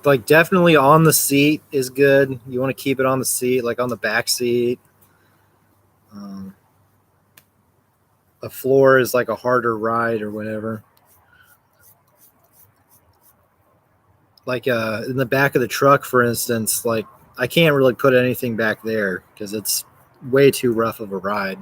Like definitely on the seat is good. You want to keep it on the seat, like on the back seat. A floor is like a harder ride or whatever. Like in the back of the truck, for instance, like I can't really put anything back there because it's way too rough of a ride.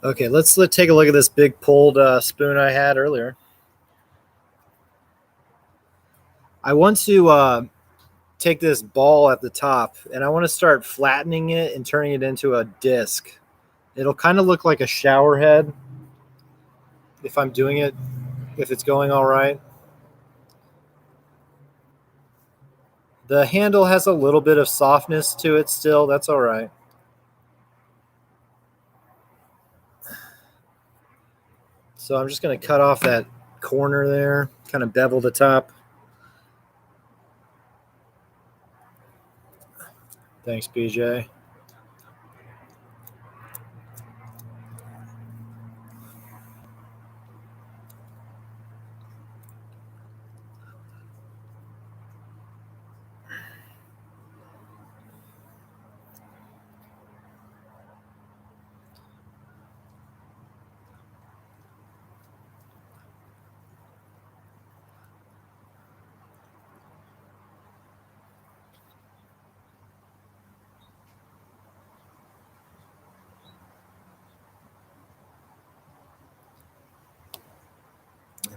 Okay, let's take a look at this big pulled spoon I had earlier. I want to take this ball at the top and I want to start flattening it and turning it into a disc. It'll kind of look like a shower head if I'm doing it, if it's going all right. The handle has a little bit of softness to it still. That's all right. So I'm just going to cut off that corner there, kind of bevel the top. Thanks, BJ.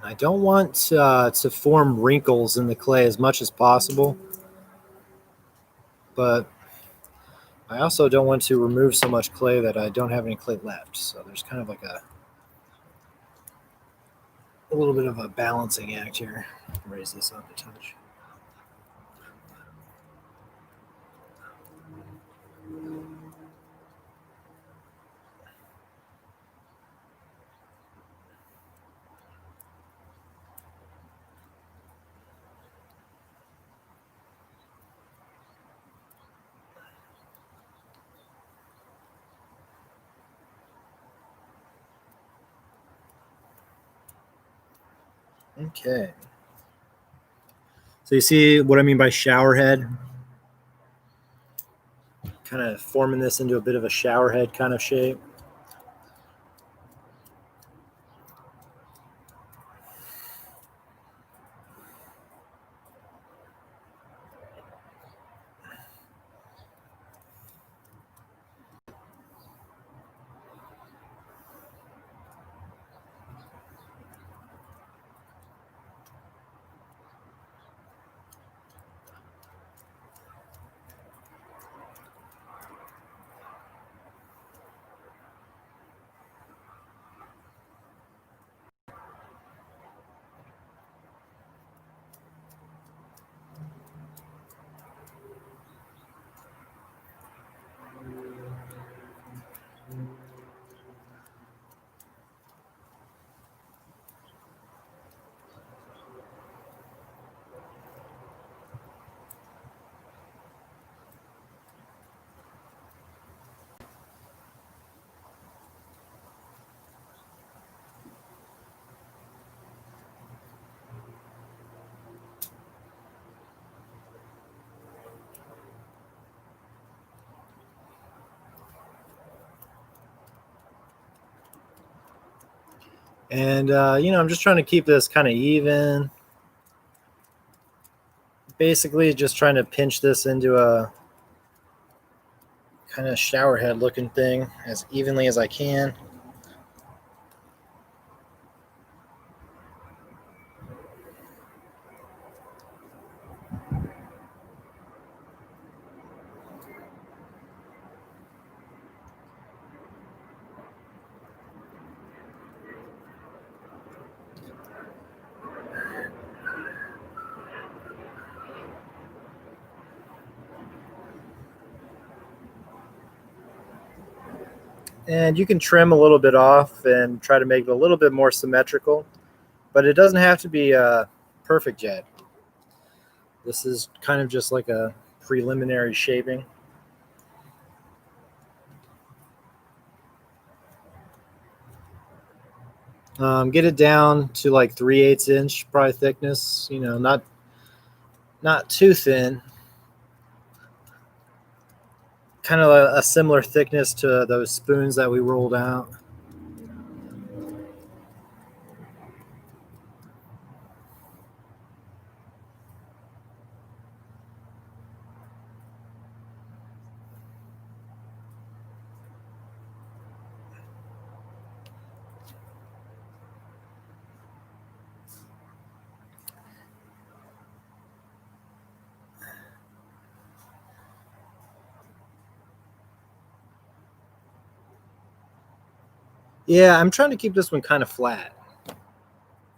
I don't want to form wrinkles in the clay as much as possible, but I also don't want to remove so much clay that I don't have any clay left. So there's kind of like a little bit of a balancing act here. Raise this up a touch. Okay. So you see what I mean by shower head? Kind of forming this into a bit of a shower head kind of shape. And, I'm just trying to keep this kind of even. Basically, just trying to pinch this into a kind of shower head looking thing as evenly as I can. And you can trim a little bit off and try to make it a little bit more symmetrical, but it doesn't have to be perfect yet. This is kind of just like a preliminary shaping. Get it down to like 3/8 inch probably thickness. Not too thin. Kind of a similar thickness to those spoons that we rolled out. Yeah, I'm trying to keep this one kind of flat,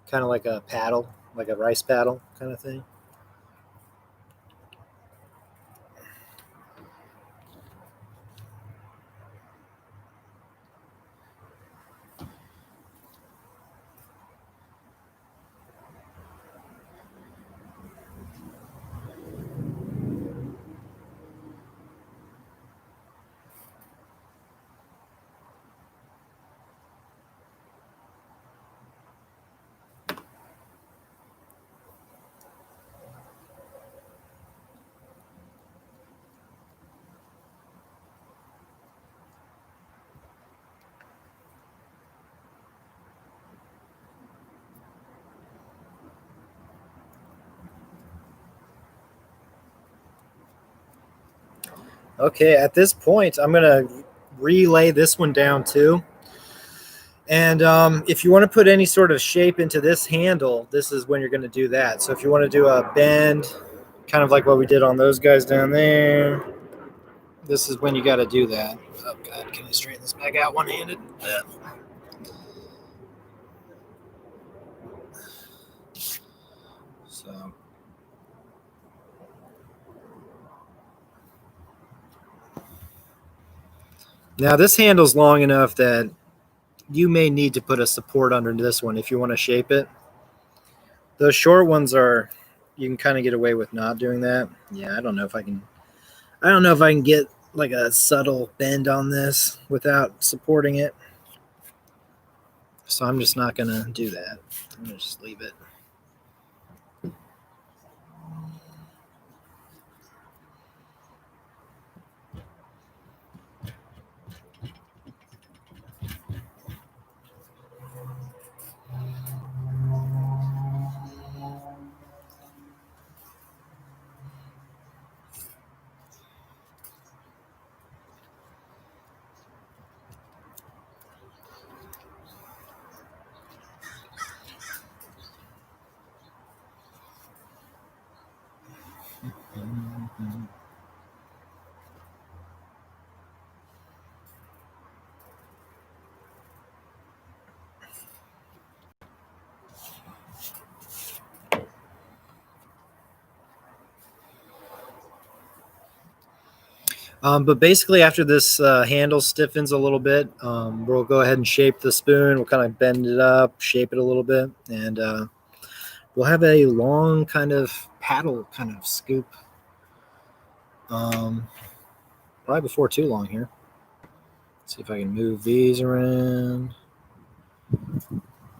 kind of like a paddle, like a rice paddle kind of thing. Okay, at this point, I'm gonna relay this one down too. And if you want to put any sort of shape into this handle, this is when you're going to do that. So if you want to do a bend, kind of like what we did on those guys down there, this is when you got to do that. Oh God, can I straighten this back out one-handed? So now this handle's long enough that you may need to put a support under this one if you want to shape it. Those short ones are, you can kind of get away with not doing that. Yeah, I don't know if I can get like a subtle bend on this without supporting it. So I'm just not going to do that. I'm going to just leave it. But basically, after this handle stiffens a little bit, we'll go ahead and shape the spoon. We'll kind of bend it up, shape it a little bit, and we'll have a long kind of paddle kind of scoop. Probably before too long here. Let's see if I can move these around.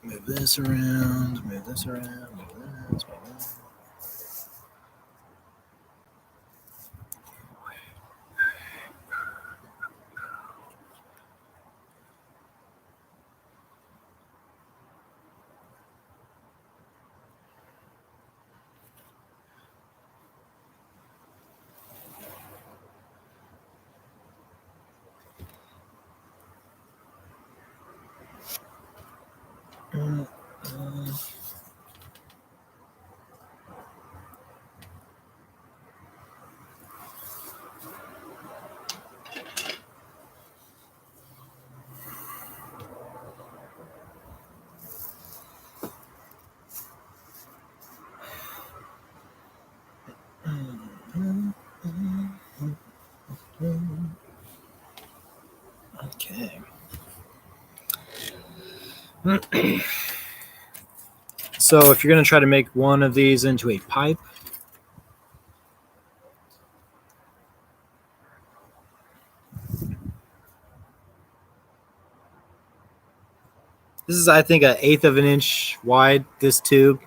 Move this around. Move this around. Move this. Move this. Okay. So if you're going to try to make one of these into a pipe, this is, I think, an eighth of an inch wide, this tube.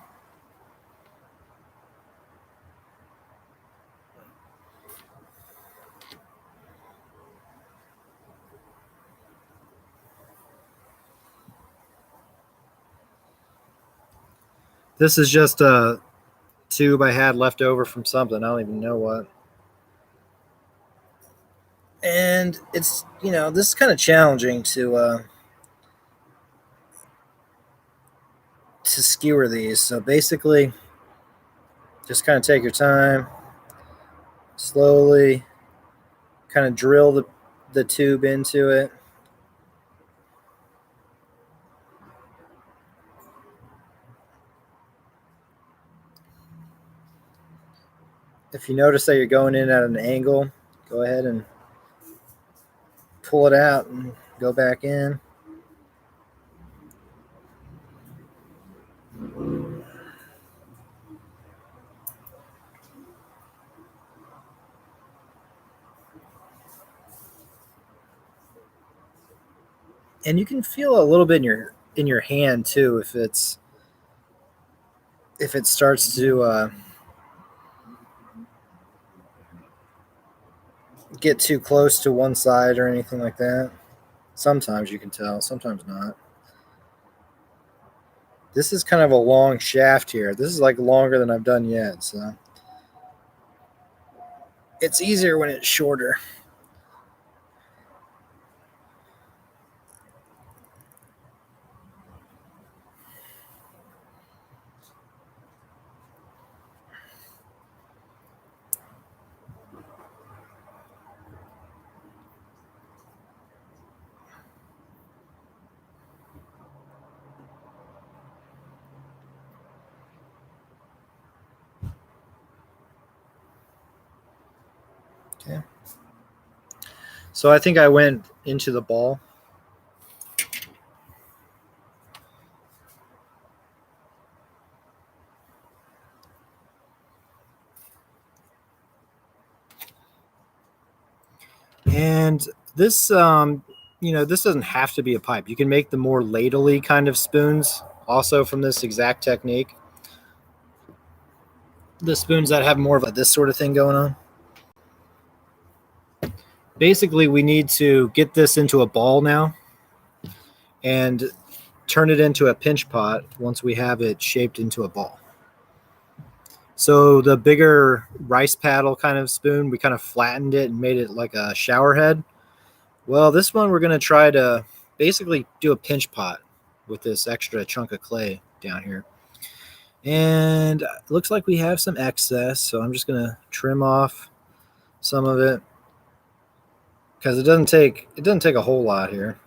This is just a tube I had left over from something. I don't even know what. And it's, this is kind of challenging to skewer these. So basically, just kind of take your time, slowly kind of drill the tube into it. If you notice that you're going in at an angle, go ahead and pull it out and go back in. And you can feel a little bit in your hand too if it starts to get too close to one side or anything like that. Sometimes you can tell, sometimes not. This is kind of a long shaft here. This is like longer than I've done yet, so it's easier when it's shorter. Okay. So I think I went into the ball. And this, this doesn't have to be a pipe. You can make the more ladle-y kind of spoons also from this exact technique. The spoons that have more of this sort of thing going on. Basically, we need to get this into a ball now and turn it into a pinch pot once we have it shaped into a ball. So the bigger rice paddle kind of spoon, we kind of flattened it and made it like a shower head. Well, this one we're going to try to basically do a pinch pot with this extra chunk of clay down here. And it looks like we have some excess, so I'm just going to trim off some of it because it doesn't take a whole lot here.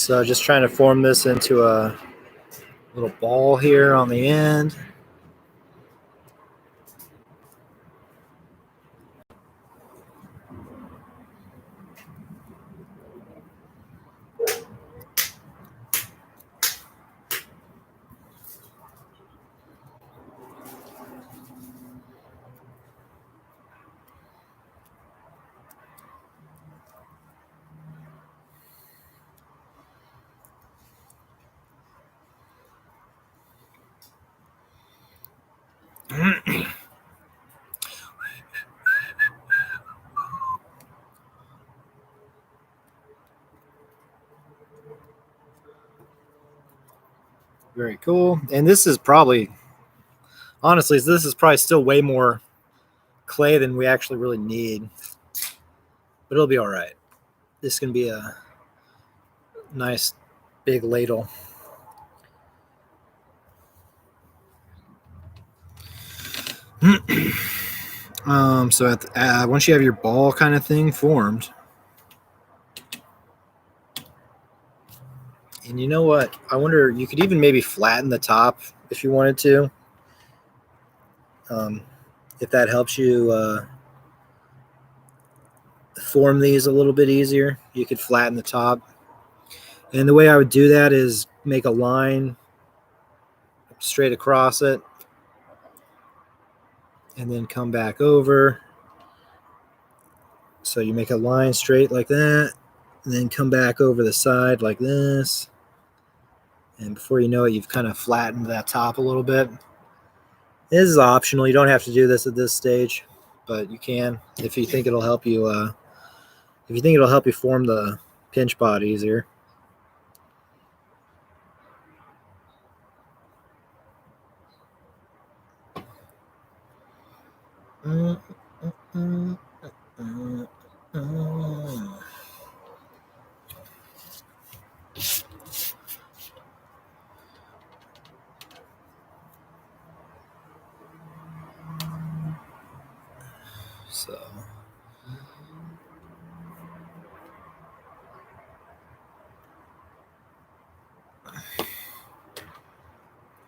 So just trying to form this into a little ball here on the end. Very cool. And this is probably, honestly, this is probably still way more clay than we actually really need. But it'll be all right. This can be a nice big ladle. So once you have your ball kind of thing formed, and you know what? I wonder, you could even maybe flatten the top if you wanted to. If that helps you form these a little bit easier, you could flatten the top. And the way I would do that is make a line straight across it and then come back over. So you make a line straight like that and then come back over the side like this. And before you know it, you've kind of flattened that top a little bit. This is optional. You don't have to do this at this stage, but you can if you think it'll help you. If you think it'll help you form the pinch pot easier.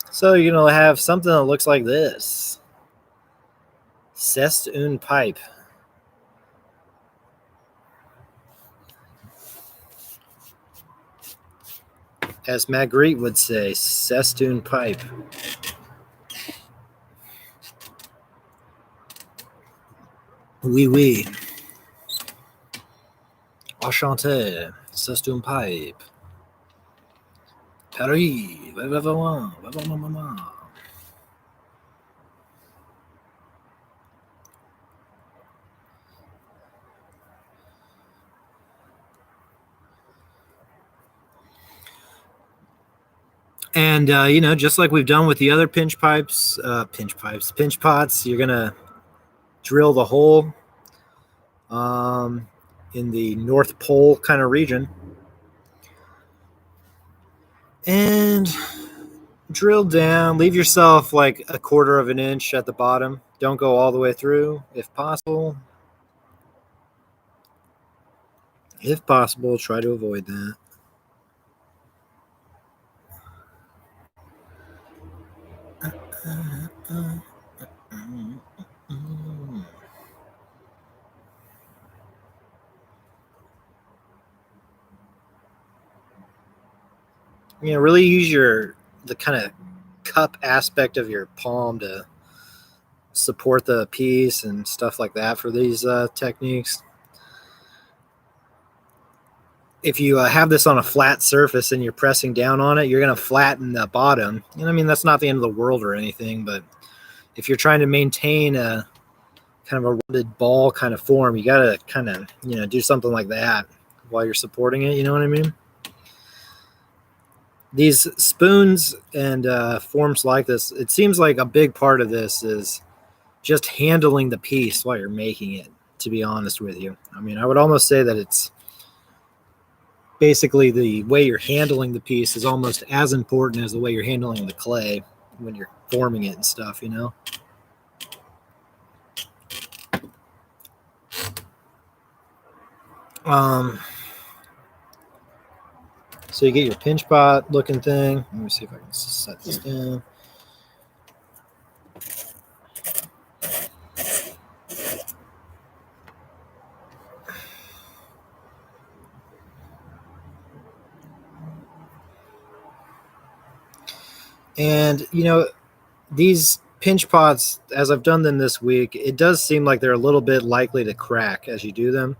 So you're going to have something that looks like this. C'est une pipe. As Magritte would say, c'est une pipe. Oui, oui. Enchanté, c'est une pipe. Paris, And just like we've done with the other pinch pots, you're gonna drill the hole in the North Pole kind of region, and drill down. Leave yourself like a 1/4 of an inch at the bottom. Don't go all the way through, if possible. If possible, try to avoid that. Really use the kind of cup aspect of your palm to support the piece and stuff like that for these techniques. If you have this on a flat surface and you're pressing down on it, you're going to flatten the bottom. And I mean, that's not the end of the world or anything, but if you're trying to maintain a kind of a rounded ball kind of form, you got to kind of, do something like that while you're supporting it. You know what I mean? These spoons and forms like this, it seems like a big part of this is just handling the piece while you're making it, to be honest with you. I mean, I would almost say that it's basically the way you're handling the piece is almost as important as the way you're handling the clay when you're forming it and stuff, So you get your pinch pot looking thing. Let me see if I can set this down. And, these pinch pots, as I've done them this week, it does seem like they're a little bit likely to crack as you do them.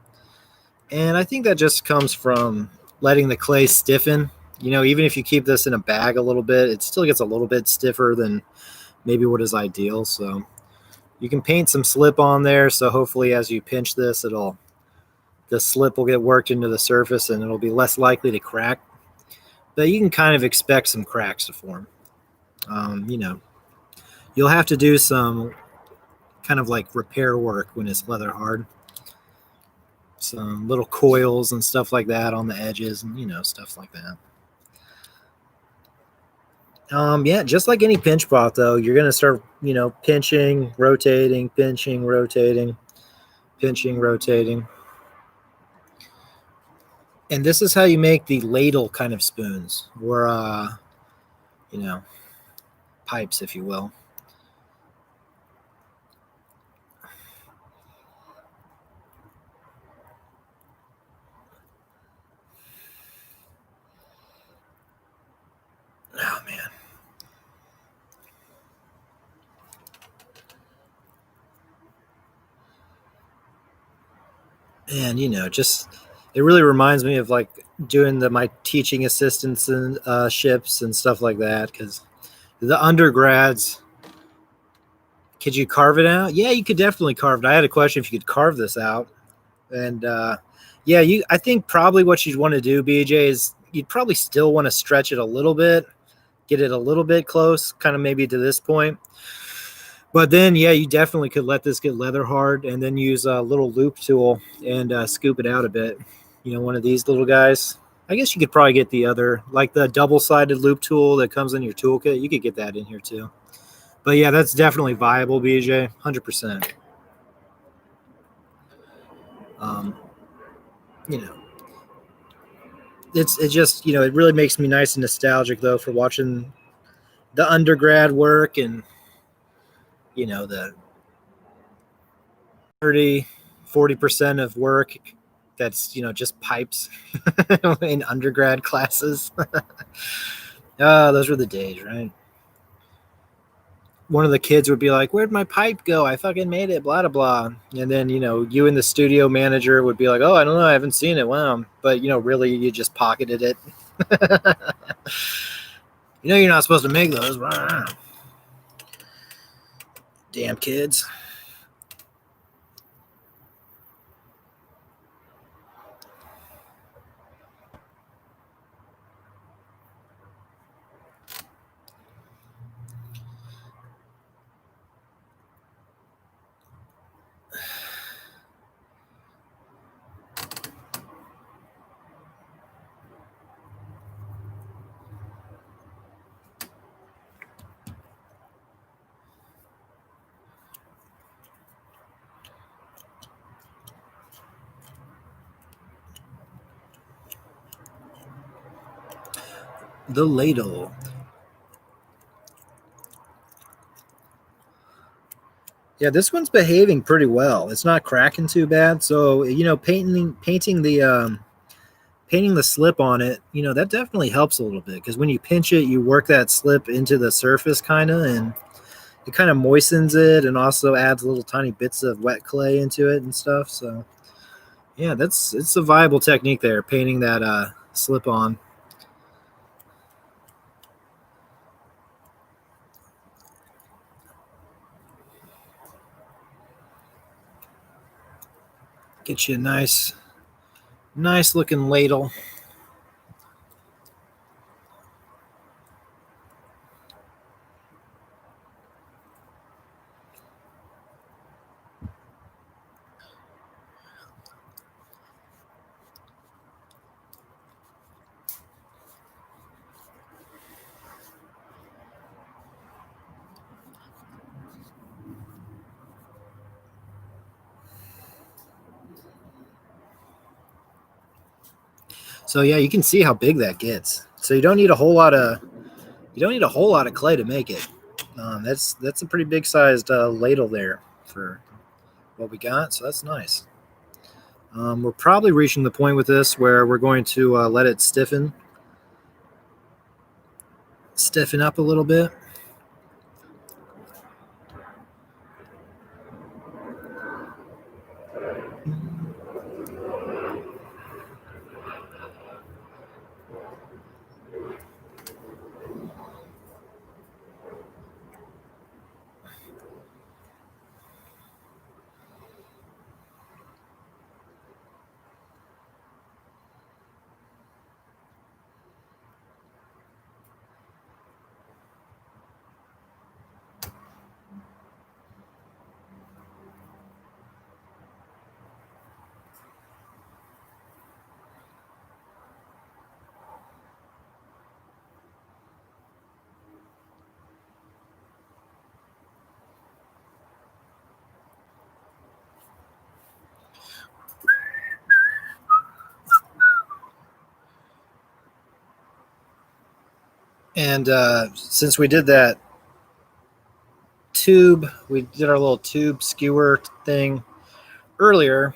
And I think that just comes from letting the clay stiffen. Even if you keep this in a bag a little bit, it still gets a little bit stiffer than maybe what is ideal. So you can paint some slip on there. So hopefully as you pinch this, the slip will get worked into the surface and it'll be less likely to crack. But you can kind of expect some cracks to form. You'll have to do some kind of like repair work when it's leather hard. Some little coils and stuff like that on the edges and, stuff like that. Yeah, just like any pinch pot, though, you're going to start, pinching, rotating, pinching, rotating, pinching, rotating. And this is how you make the ladle kind of spoons, or, pipes, if you will. Oh, man. And, it really reminds me of like doing my teaching assistants and ships and stuff like that, because the undergrads, could you carve it out? Yeah, you could definitely carve it. I had a question if you could carve this out. And yeah, I think probably what you'd want to do, BJ, is you'd probably still want to stretch it a little bit, get it a little bit close, kind of maybe to this point. But then, yeah, you definitely could let this get leather hard and then use a little loop tool and scoop it out a bit. One of these little guys. I guess you could probably get the other, like the double-sided loop tool that comes in your toolkit. You could get that in here too. But yeah, that's definitely viable, BJ, 100%. You know, it just it really makes me nice and nostalgic though for watching the undergrad work and the 30-40% of work that's just pipes in undergrad classes. Those were the days, right? One of the kids would be like, "Where'd my pipe go? I fucking made it, blah, blah, blah." And then, you and the studio manager would be like, "Oh, I don't know. I haven't seen it." Wow. But, really, you just pocketed it. You're not supposed to make those. Damn kids. The ladle. Yeah, this one's behaving pretty well. It's not cracking too bad. So, painting the slip on it, that definitely helps a little bit because when you pinch it, you work that slip into the surface kind of, and it kind of moistens it and also adds little tiny bits of wet clay into it and stuff. So, yeah, it's a viable technique there, painting that slip on. Get you a nice looking ladle. So yeah, you can see how big that gets. So you don't need a whole lot of clay to make it. That's a pretty big sized ladle there for what we got. So that's nice. We're probably reaching the point with this where we're going to let it stiffen up a little bit. And since we did that we did our little tube skewer thing earlier,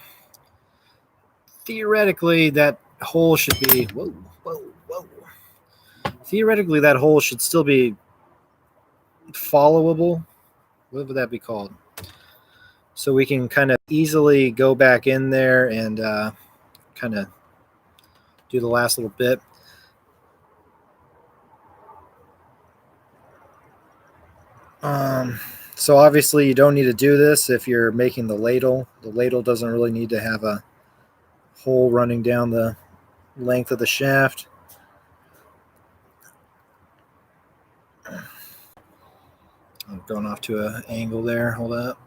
theoretically that hole should be, whoa. Theoretically that hole should still be followable. What would that be called? So we can kind of easily go back in there and kind of do the last little bit. So obviously you don't need to do this if you're making the ladle. The ladle doesn't really need to have a hole running down the length of the shaft. I'm going off to an angle there. Hold up.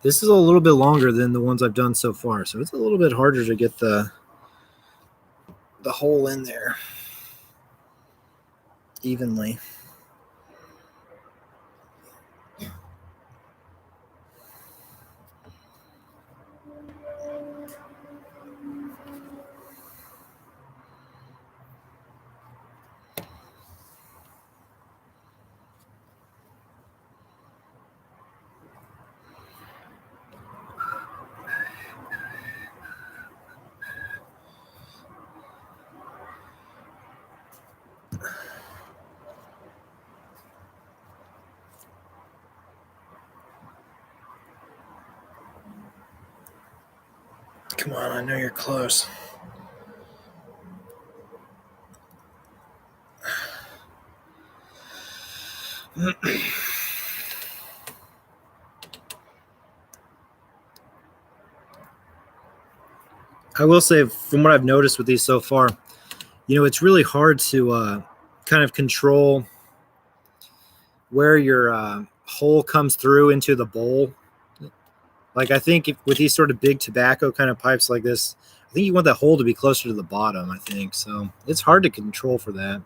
This is a little bit longer than the ones I've done so far, so it's a little bit harder to get the hole in there evenly. Come on, I know you're close. I will say, from what I've noticed with these so far, it's really hard to kind of control where your hole comes through into the bowl. Like, I think with these sort of big tobacco kind of pipes like this, I think you want that hole to be closer to the bottom, I think. So it's hard to control for that.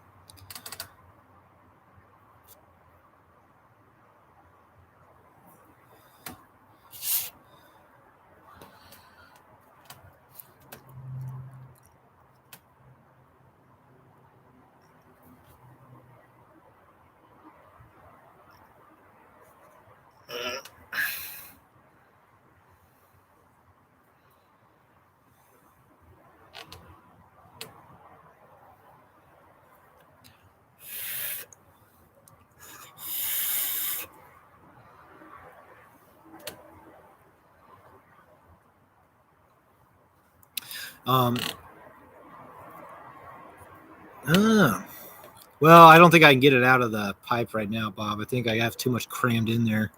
Well, I don't think I can get it out of the pipe right now, Bob. I think I have too much crammed in there.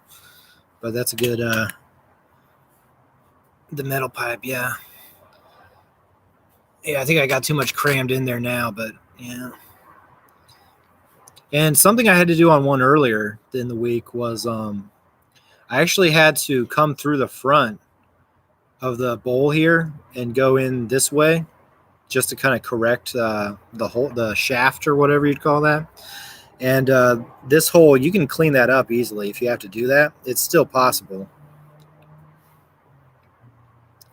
But that's a good, the metal pipe, yeah. Yeah, I think I got too much crammed in there now, but yeah. And something I had to do on one earlier in the week was I actually had to come through the front of the bowl here and go in this way just to kind of correct the shaft or whatever you'd call that. And this hole, you can clean that up easily if you have to do that. It's still possible.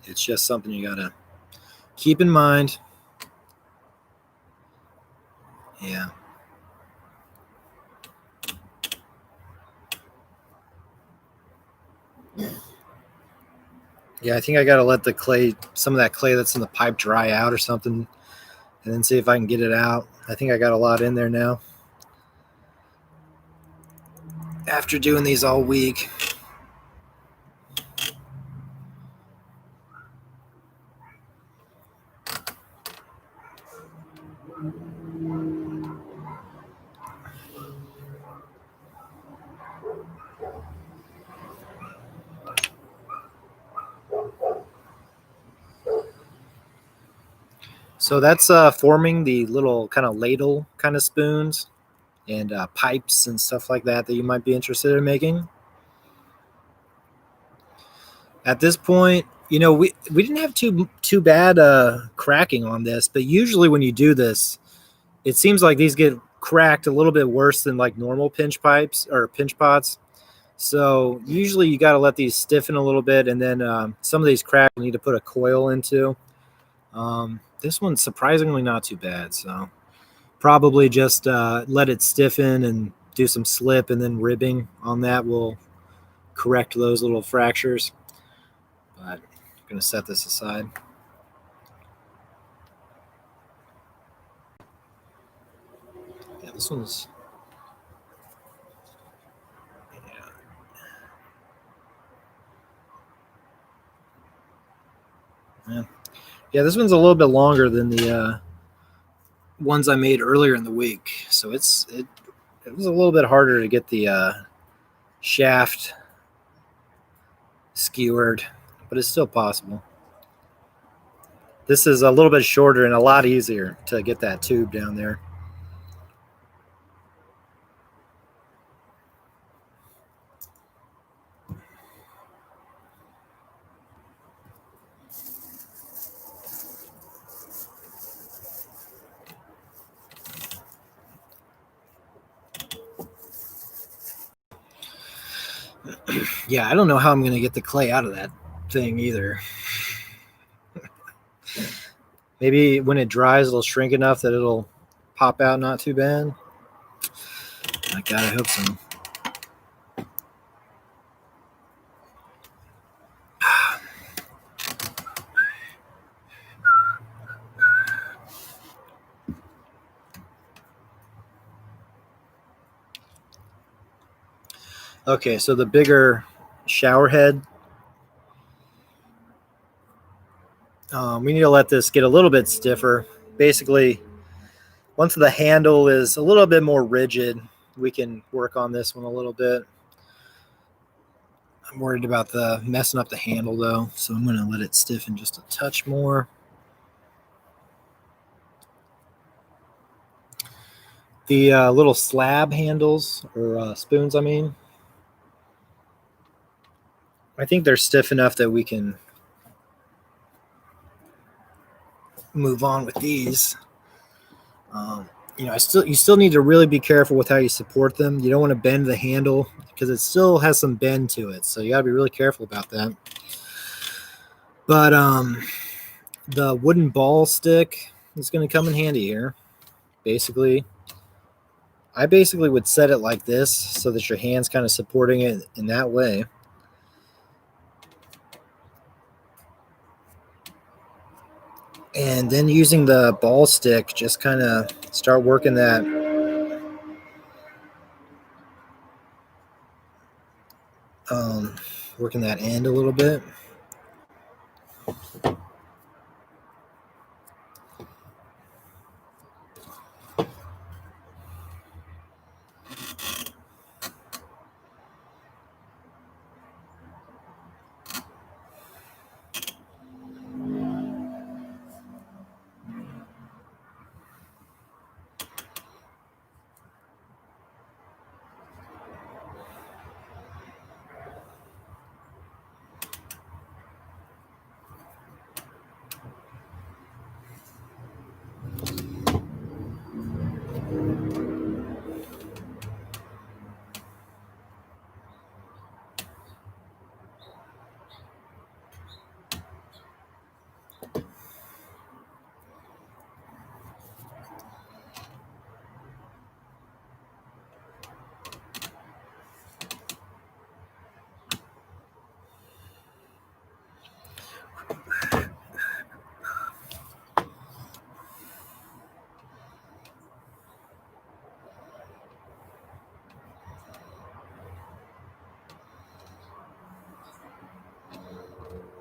It's just something you gotta keep in mind. Yeah. Yeah, I think I gotta let the clay, some of that clay that's in the pipe, dry out or something, and then see if I can get it out. I think I got a lot in there now. After doing these all week. So that's forming the little kind of ladle kind of spoons and pipes and stuff like that you might be interested in making. At this point, you know, we didn't have too bad cracking on this, but usually when you do this, it seems like these get cracked a little bit worse than like normal pinch pipes or pinch pots. So usually you got to let these stiffen a little bit, and then some of these cracks you need to put a coil into. This one's surprisingly not too bad, so probably just let it stiffen and do some slip, and then ribbing on that will correct those little fractures. But I'm going to set this aside. Yeah, this one's... Yeah, this one's a little bit longer than the ones I made earlier in the week. So it was a little bit harder to get the shaft skewered, but it's still possible. This is a little bit shorter and a lot easier to get that tube down there. Yeah, I don't know how I'm going to get the clay out of that thing either. Maybe when it dries, it'll shrink enough that it'll pop out not too bad. My God, I hope so. Okay, so the bigger shower head, we need to let this get a little bit stiffer. Basically, once the handle is a little bit more rigid, we can work on this one a little bit. I'm worried about the messing up the handle though, so I'm going to let it stiffen just a touch more. The little slab handles, or spoons, I mean, I think they're stiff enough that we can move on with these. You know, you still need to really be careful with how you support them. You don't want to bend the handle because it still has some bend to it, so you got to be really careful about that. But the wooden ball stick is going to come in handy here. I basically would set it like this so that your hand's kind of supporting it in that way. And then using the ball stick, just kind of start working that end a little bit.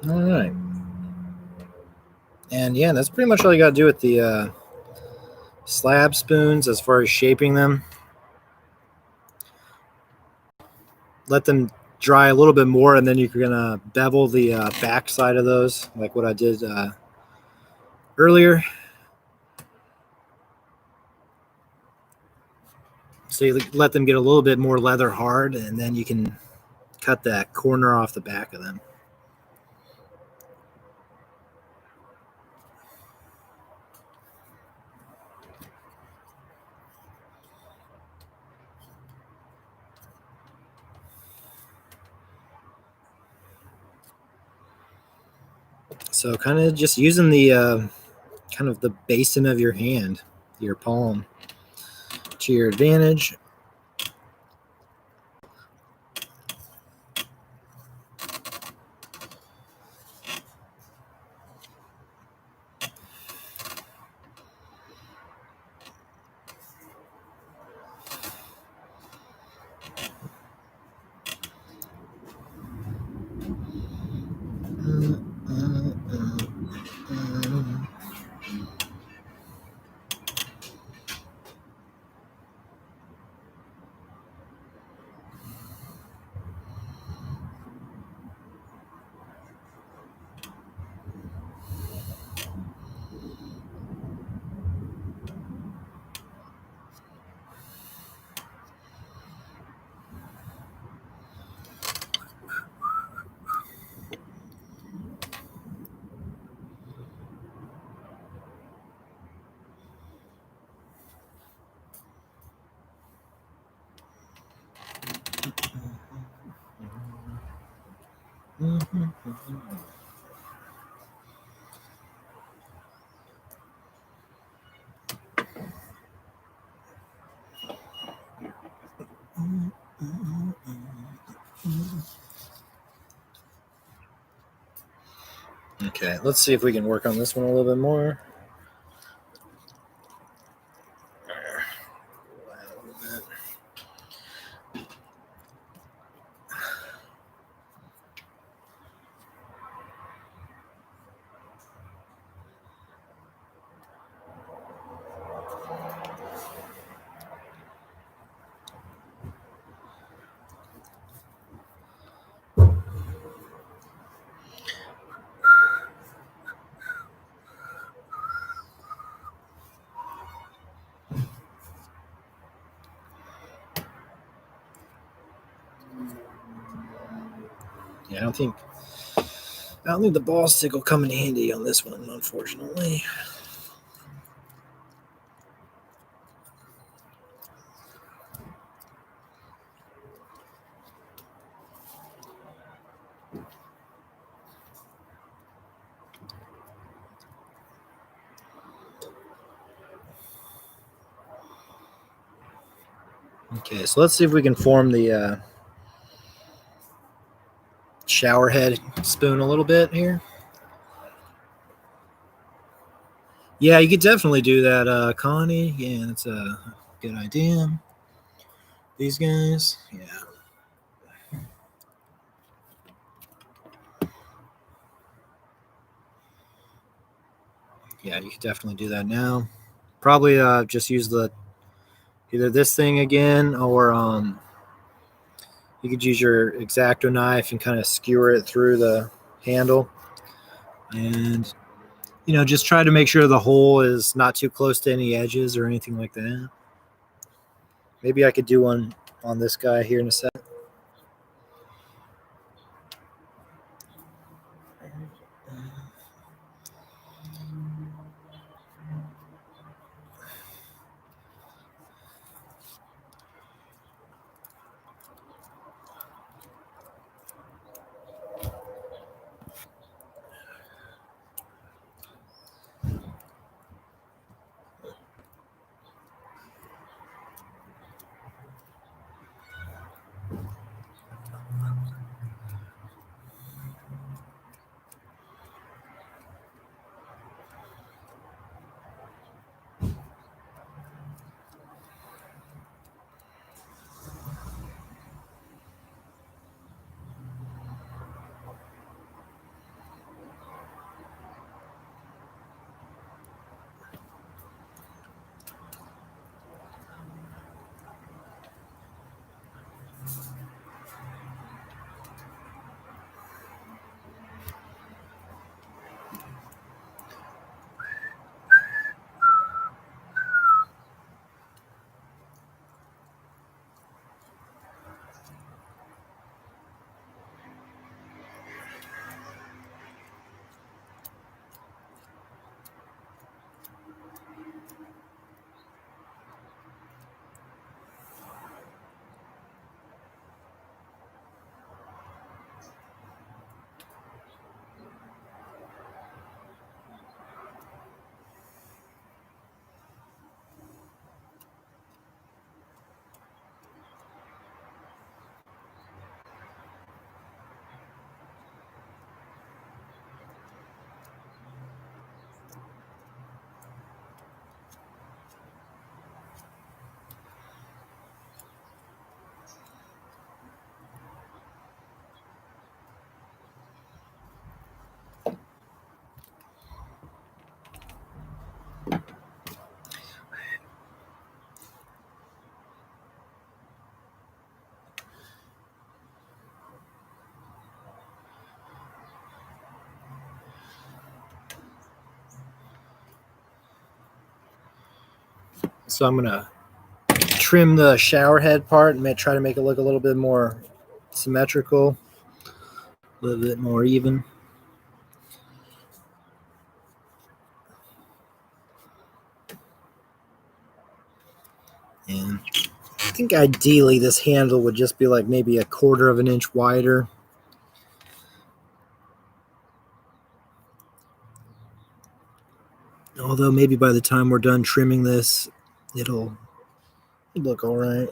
All right. And yeah, that's pretty much all you got to do with the slab spoons as far as shaping them. Let them dry a little bit more, and then you're gonna bevel the back side of those, like what I did earlier. So you let them get a little bit more leather hard, and then you can cut that corner off the back of them. So kind of just using the kind of the basin of your hand, your palm, to your advantage. Okay, let's see if we can work on this one a little bit more. Yeah, I don't think the ball stick will come in handy on this one, unfortunately. Okay, so let's see if we can form the shower head spoon a little bit here. Yeah, you could definitely do that, Connie. Yeah, that's a good idea. These guys, yeah. Yeah, you could definitely do that now. Probably just use either this thing again, or you could use your X-Acto knife and kind of skewer it through the handle. And, just try to make sure the hole is not too close to any edges or anything like that. Maybe I could do one on this guy here in a second. So I'm gonna trim the shower head part and try to make it look a little bit more symmetrical, a little bit more even. And I think ideally this handle would just be like maybe 1/4 of an inch wider. Although maybe by the time we're done trimming this, it'll look all right.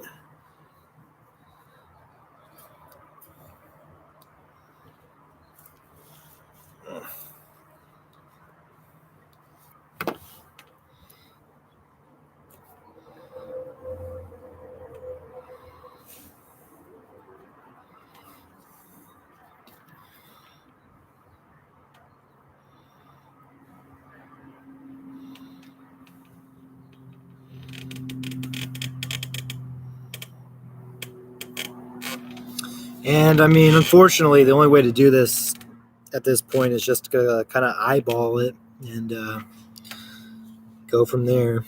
And I mean, unfortunately, the only way to do this at this point is just to kind of eyeball it and go from there.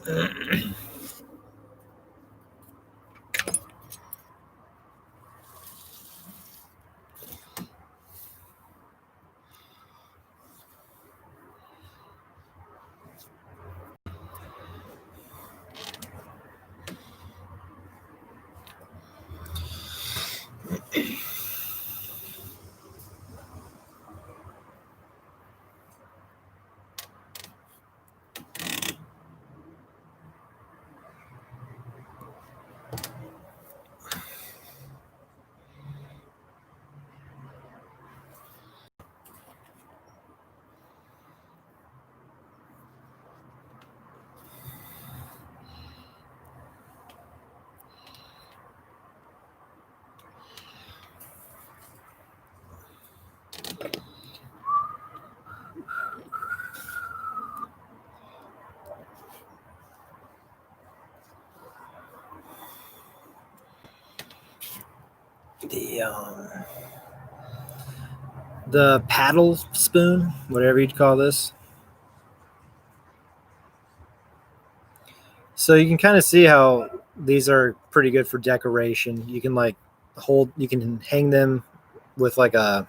the the paddle spoon, whatever you'd call this. So you can kind of see how these are pretty good for decoration. You can like you can hang them with like a,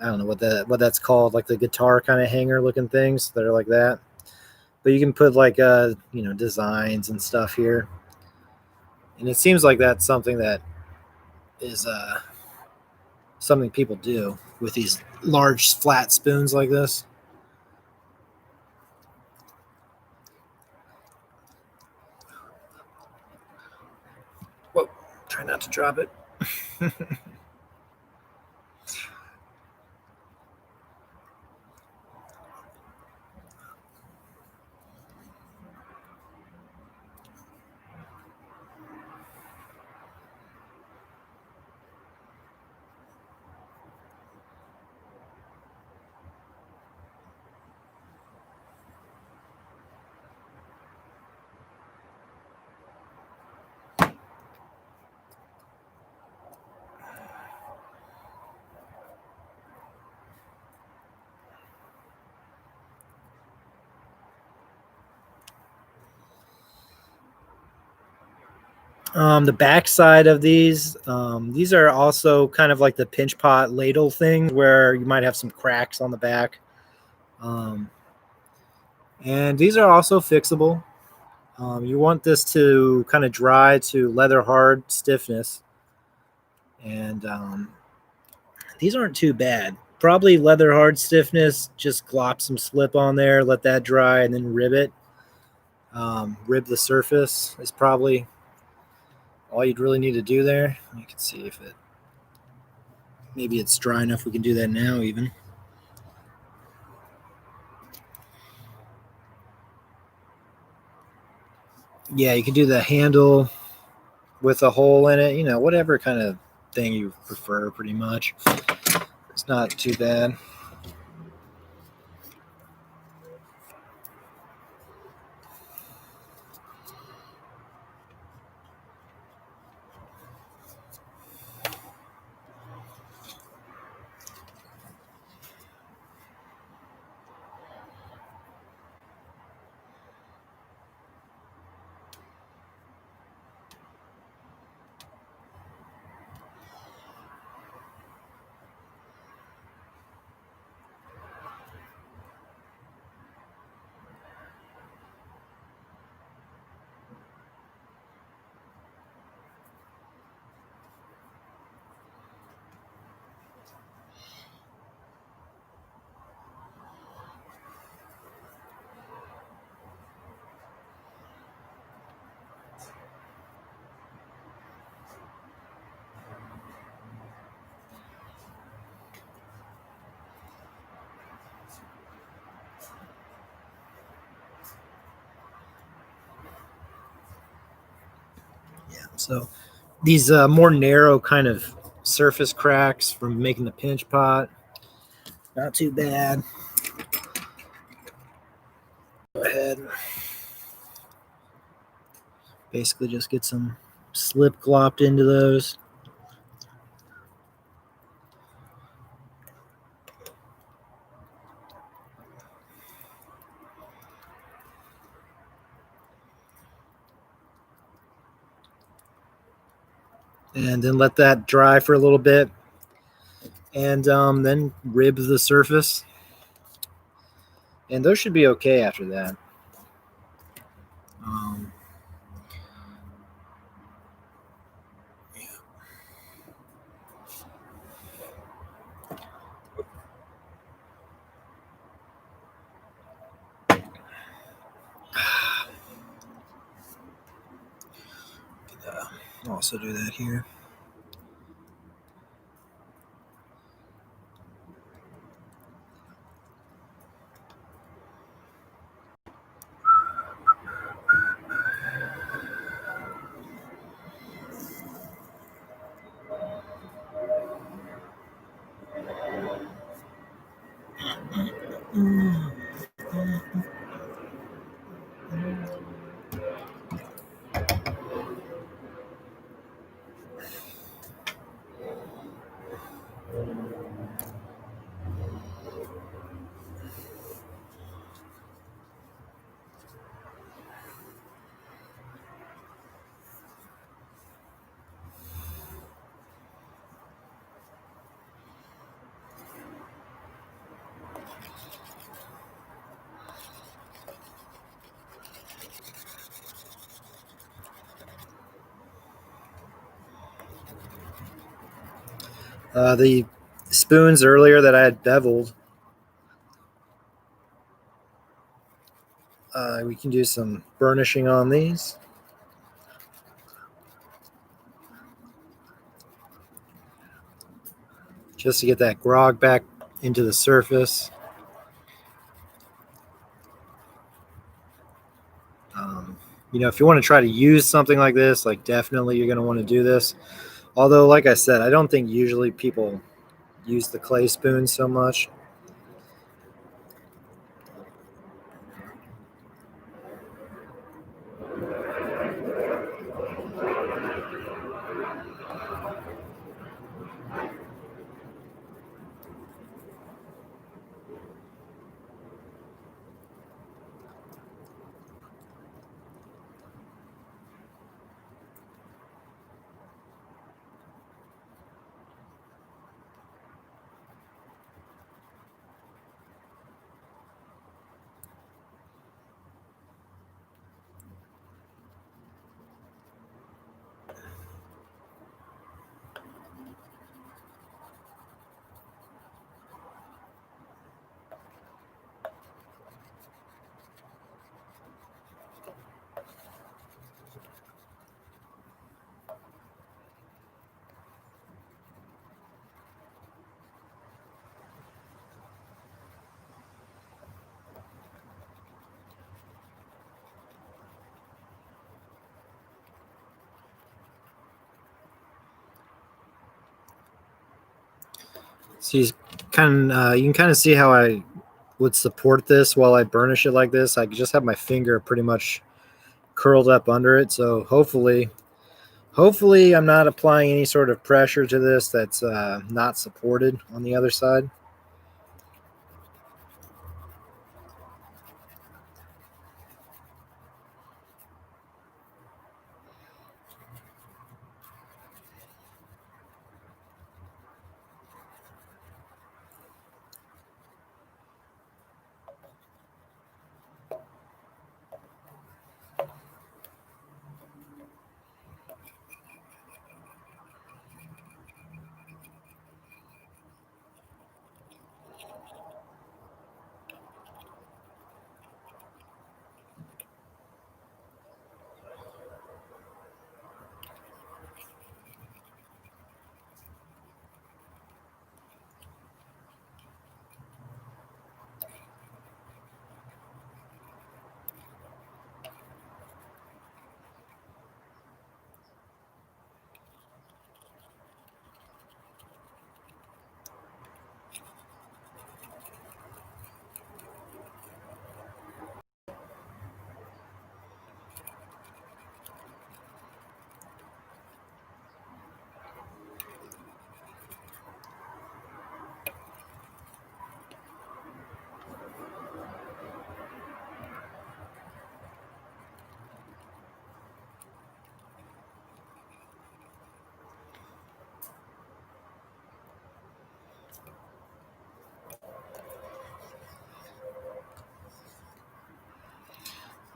I don't know what that's called, like the guitar kind of hanger looking things that are like that. But you can put like designs and stuff here, and it seems like that's something that is something people do with these large flat spoons like this. Whoa, try not to drop it. The back side of these are also kind of like the pinch pot ladle thing where you might have some cracks on the back. Um, and these are also fixable. You want this to kind of dry to leather hard stiffness. And these aren't too bad. Probably leather hard stiffness, just glop some slip on there, let that dry, and then rib it. Rib the surface is probably all you'd really need to do there. You can see if it, maybe it's dry enough we can do that now even. Yeah, you can do the handle with a hole in it, whatever kind of thing you prefer pretty much. It's not too bad. Yeah, so these more narrow kind of surface cracks from making the pinch pot, not too bad. Go ahead. Basically just get some slip glopped into those. and then let that dry for a little bit, and then rib the surface, and those should be okay after that. Um, also do that here. The spoons earlier that I had beveled, we can do some burnishing on these. Just to get that grog back into the surface. If you want to try to use something like this, like definitely you're going to want to do this. Although, like I said, I don't think usually people use the clay spoon so much. So you can kind of see how I would support this while I burnish it like this. I just have my finger pretty much curled up under it. So hopefully I'm not applying any sort of pressure to this that's not supported on the other side.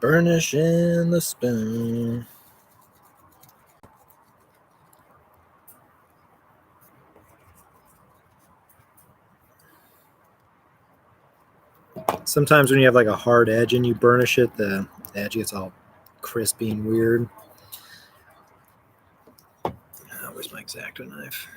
Burnishing the spoon. Sometimes when you have like a hard edge and you burnish it, the edge gets all crispy and weird. Where's my X-Acto knife?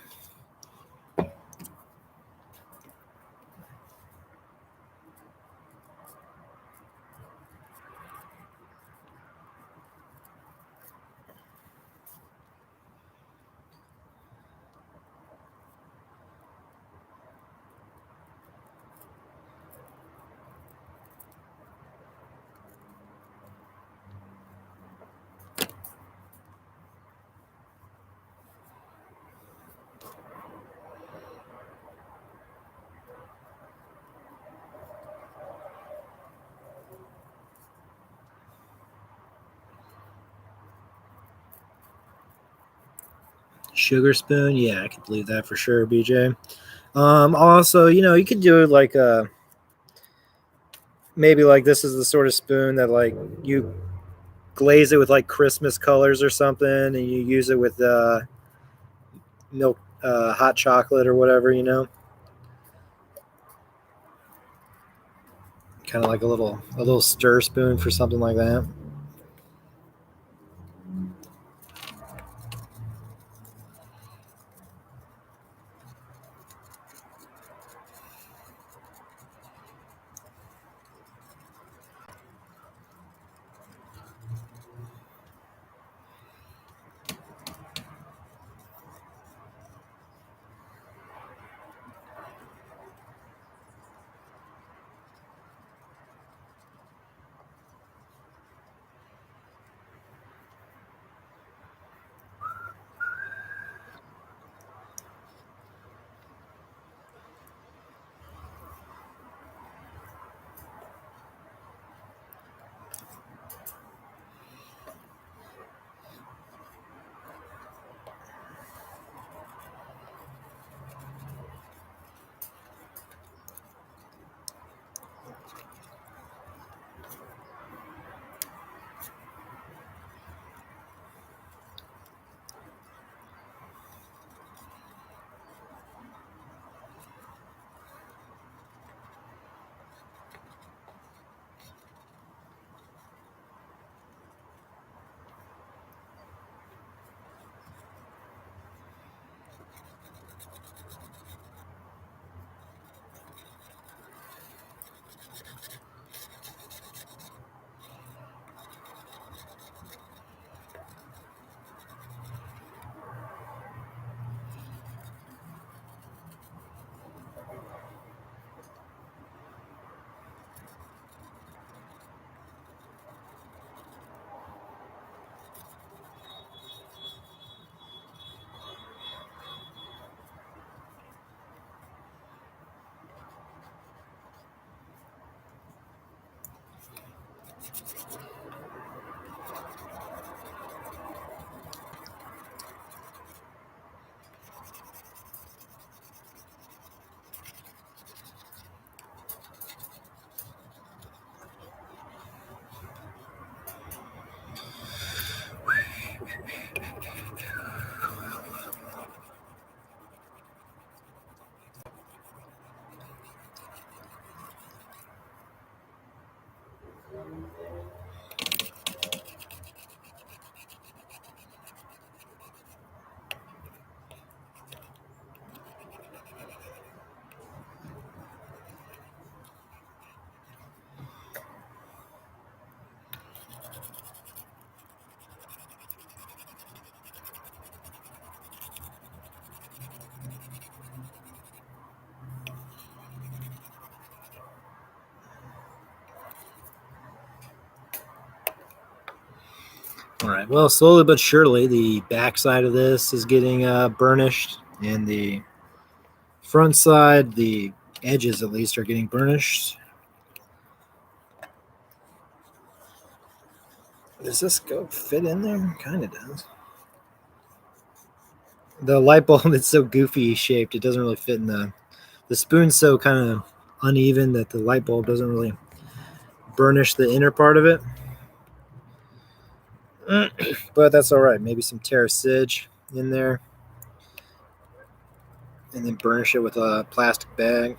Sugar spoon, yeah, I can believe that for sure, BJ. Also, you could do it like maybe like this is the sort of spoon that like you glaze it with like Christmas colors or something, and you use it with milk, hot chocolate or whatever, kind of like a little stir spoon for something like that. All right. Well, slowly but surely, the backside of this is getting burnished, and the front side, the edges at least, are getting burnished. Does this go fit in there? Kind of does. The light bulb is so goofy shaped; it doesn't really fit in the spoon's so kind of uneven that the light bulb doesn't really burnish the inner part of it. But that's all right. Maybe some Terracid in there, and then burnish it with a plastic bag.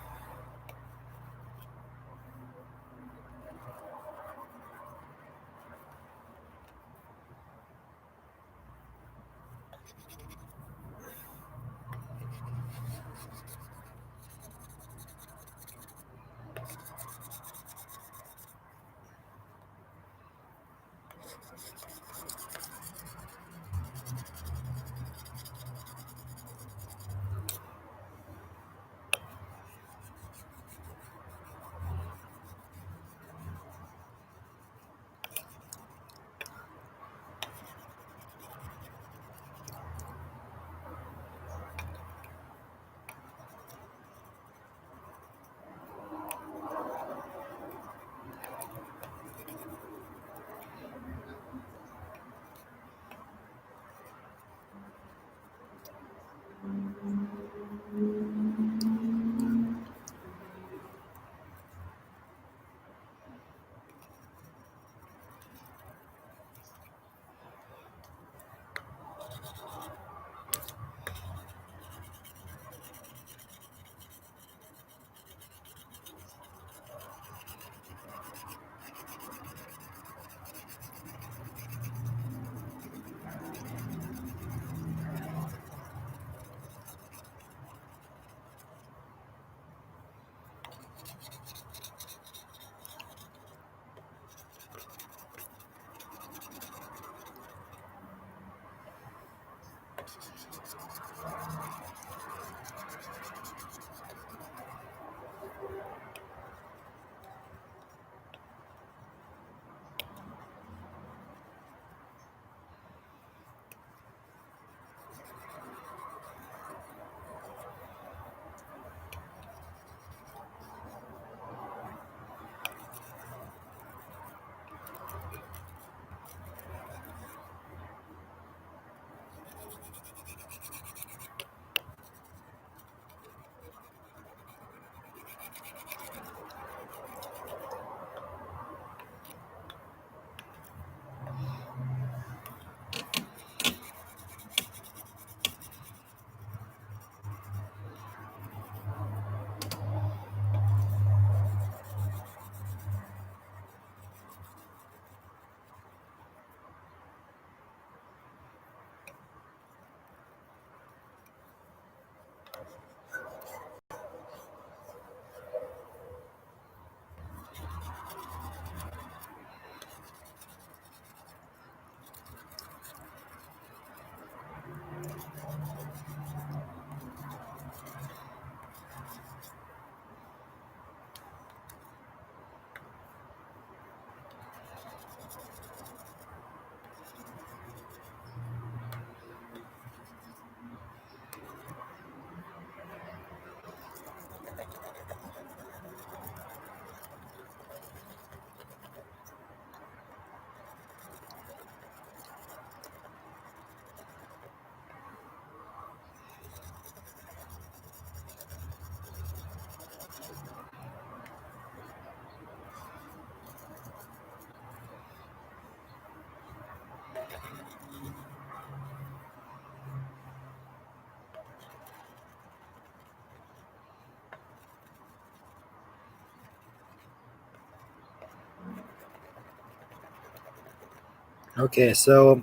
Okay, so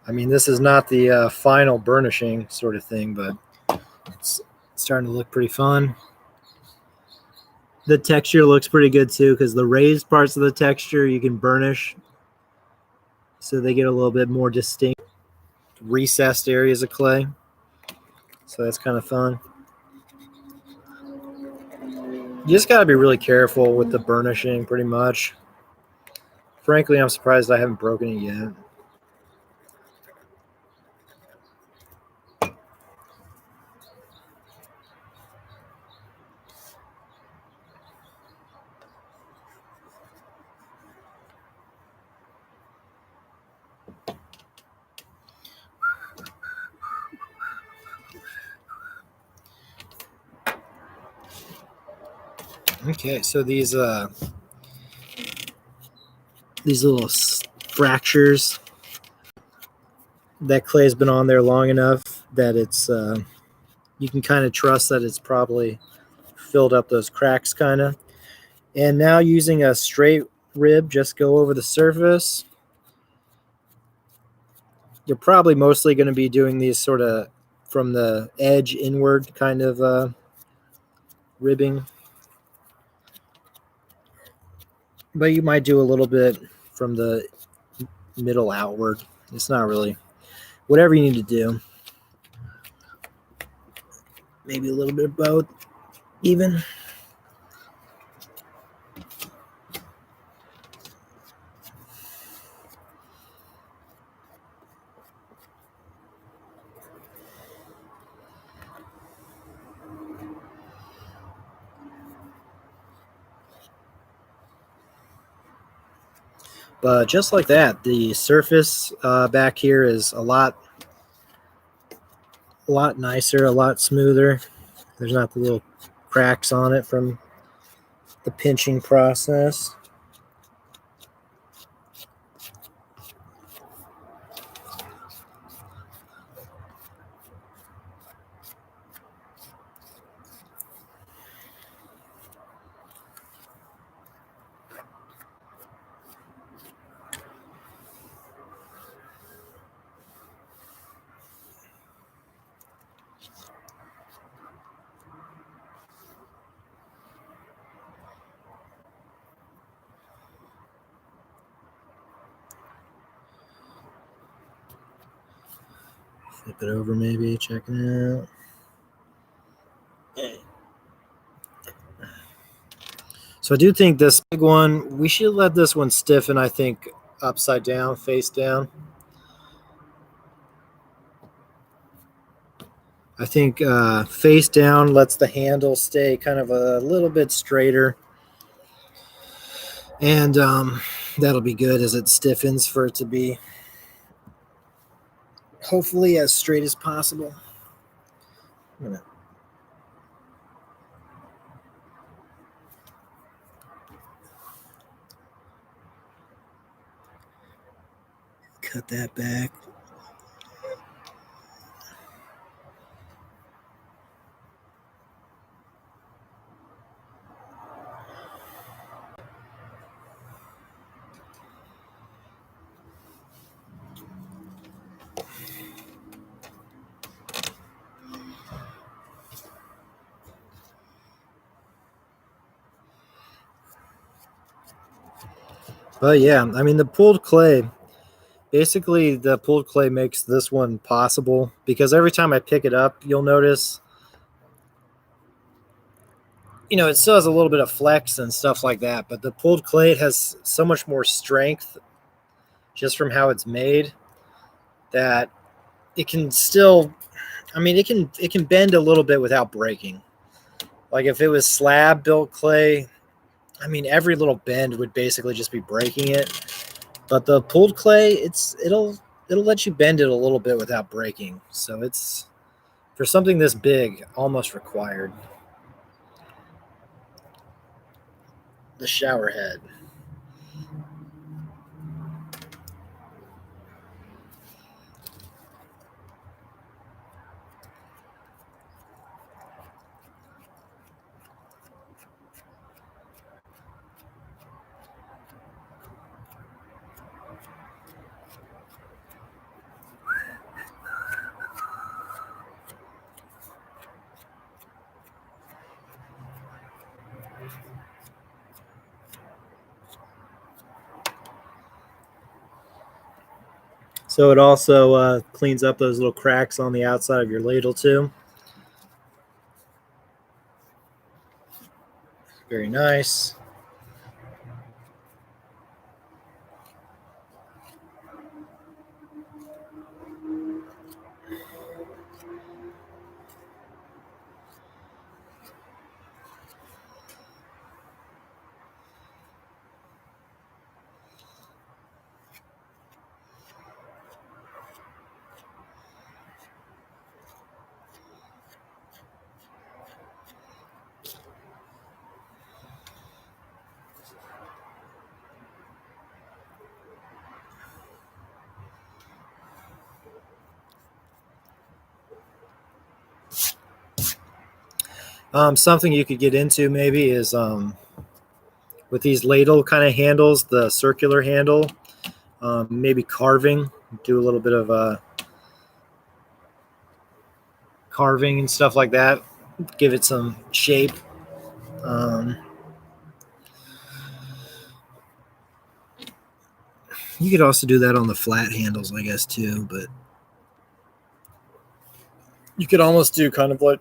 I mean, this is not the final burnishing sort of thing, but it's starting to look pretty fun. The texture looks pretty good too, because the raised parts of the texture you can burnish, so they get a little bit more distinct, recessed areas of clay. So that's kind of fun. You just got to be really careful with the burnishing, pretty much. Frankly, I'm surprised I haven't broken it yet. Okay, so these little fractures that clay's been on there long enough that it's you can kind of trust that it's probably filled up those cracks kind of. And now using a straight rib, just go over the surface. You're probably mostly going to be doing these sort of from the edge inward kind of ribbing. But you might do a little bit from the middle outward. It's not really whatever you need to do. Maybe a little bit of both, even. But just like that, the surface back here is a lot nicer, a lot smoother. There's not the little cracks on it from the pinching process. Flip it over, maybe, checking it out. So I do think this big one, we should let this one stiffen, I think, upside down, face down. I think face down lets the handle stay kind of a little bit straighter. And that'll be good as it stiffens for it to be hopefully as straight as possible. I'm gonna cut that back. But yeah, I mean, the pulled clay, basically the pulled clay makes this one possible because every time I pick it up, you'll notice, you know, it still has a little bit of flex and stuff like that, but the pulled clay has so much more strength just from how it's made that it can still, I mean, it can bend a little bit without breaking. Like if it was slab built clay, I mean, every little bend would basically just be breaking it. But the pulled clay, it'll let you bend it a little bit without breaking. So it's, for something this big, almost required. The shower head. So it also cleans up those little cracks on the outside of your ladle too. Very nice. Something you could get into maybe is with these ladle kind of handles, the circular handle, maybe carving, do a little bit of carving and stuff like that, give it some shape. Um, you could also do that on the flat handles, I guess, too, but you could almost do kind of like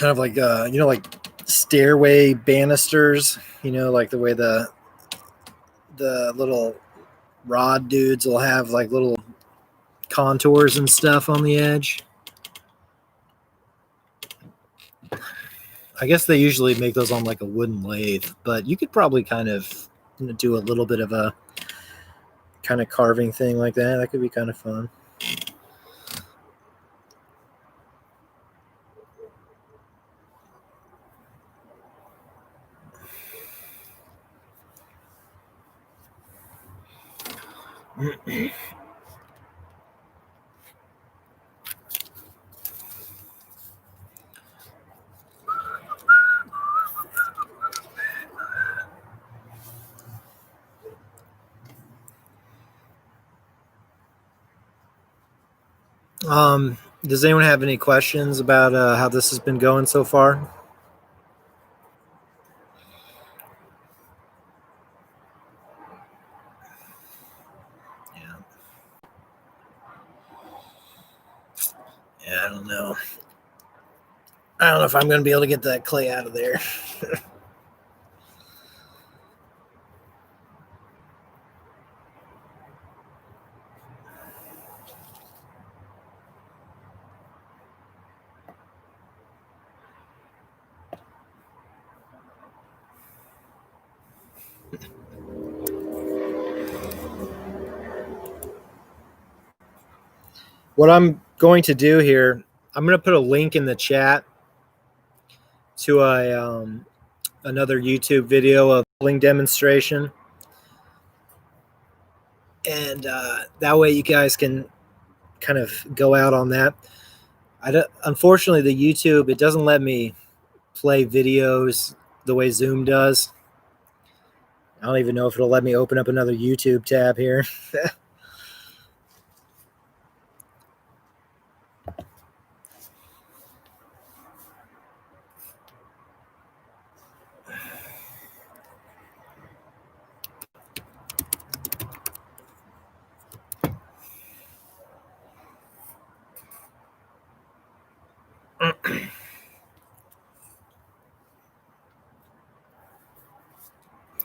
like stairway banisters, like the way the little rod dudes will have like little contours and stuff on the edge. I guess they usually make those on like a wooden lathe, but you could probably kind of do a little bit of a kind of carving thing like that. That could be kind of fun. Does anyone have any questions about how this has been going so far? Yeah. Yeah, I don't know. I don't know if I'm going to be able to get that clay out of there. What I'm going to do here, I'm going to put a link in the chat to another YouTube video of bling demonstration, and that way you guys can kind of go out on that. Unfortunately, the YouTube, it doesn't let me play videos the way Zoom does. I don't even know if it'll let me open up another YouTube tab here.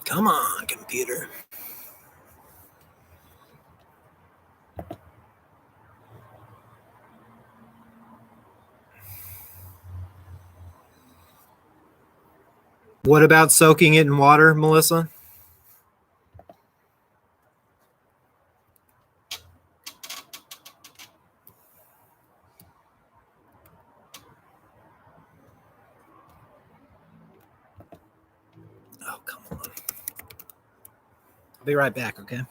Come on, computer. What about soaking it in water, Melissa? Oh, come on. I'll be right back, okay?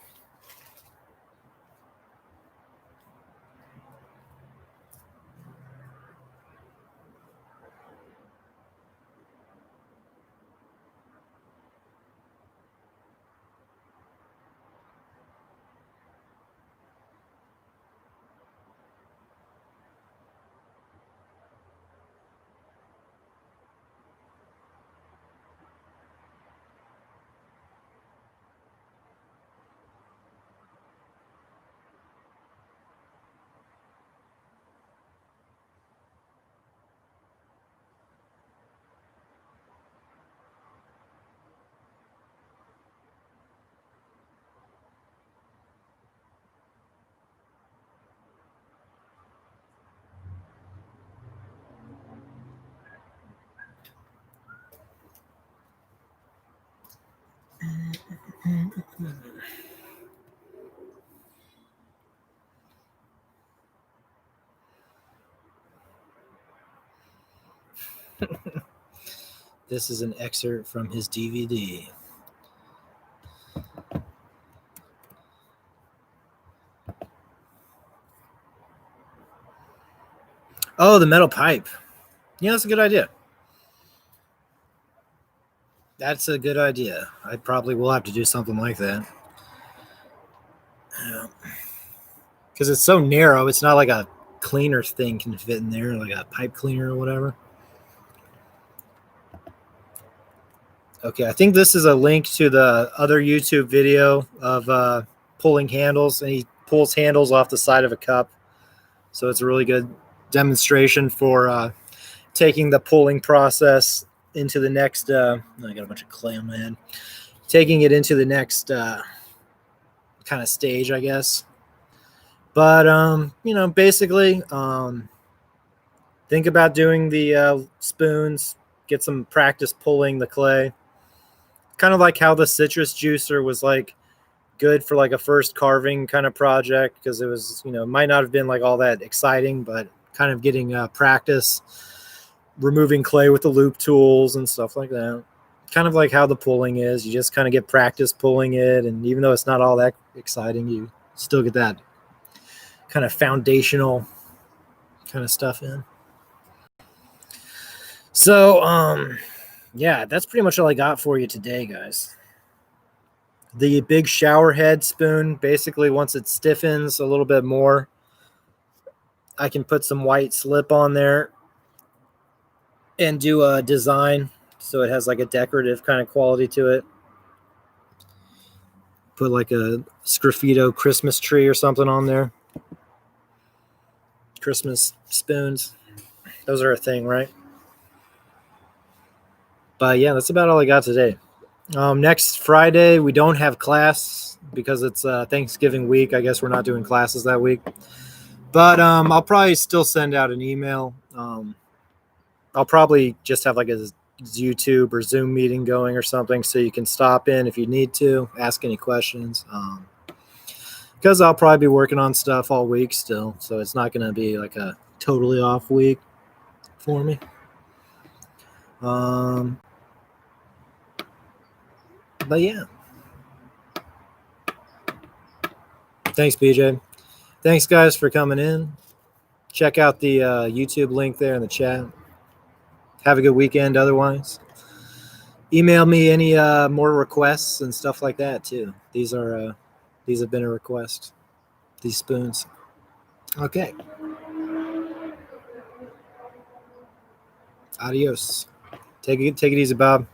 This is an excerpt from his DVD. Oh, the metal pipe. Yeah, that's a good idea. That's a good idea. I probably will have to do something like that. Because it's so narrow, it's not like a cleaner thing can fit in there, like a pipe cleaner or whatever. Okay, I think this is a link to the other YouTube video of pulling handles, and he pulls handles off the side of a cup. So it's a really good demonstration for taking the pulling process into the next. I got a bunch of clay on my head. Taking it into the next kind of stage, I guess. But basically, think about doing the spoons. Get some practice pulling the clay. Kind of like how the citrus juicer was like good for like a first carving kind of project, because it was, might not have been like all that exciting, but kind of getting practice removing clay with the loop tools and stuff like that. Kind of like how the pulling is. You just kind of get practice pulling it, and even though it's not all that exciting, you still get that kind of foundational kind of stuff in. So yeah, that's pretty much all I got for you today, guys. The big shower head spoon, basically once it stiffens a little bit more, I can put some white slip on there and do a design so it has like a decorative kind of quality to it. Put like a Sgraffito Christmas tree or something on there. Christmas spoons. Those are a thing, right? But yeah, that's about all I got today. Next Friday, we don't have class because it's Thanksgiving week. I guess we're not doing classes that week. But I'll probably still send out an email. I'll probably just have like a YouTube or Zoom meeting going or something, so you can stop in if you need to, ask any questions. Because I'll probably be working on stuff all week still, so it's not going to be like a totally off week for me. But yeah. Thanks, BJ. Thanks, guys, for coming in. Check out the YouTube link there in the chat. Have a good weekend otherwise. Email me any more requests and stuff like that, too. These have been a request, these spoons. Okay. Adios. Take it easy, Bob.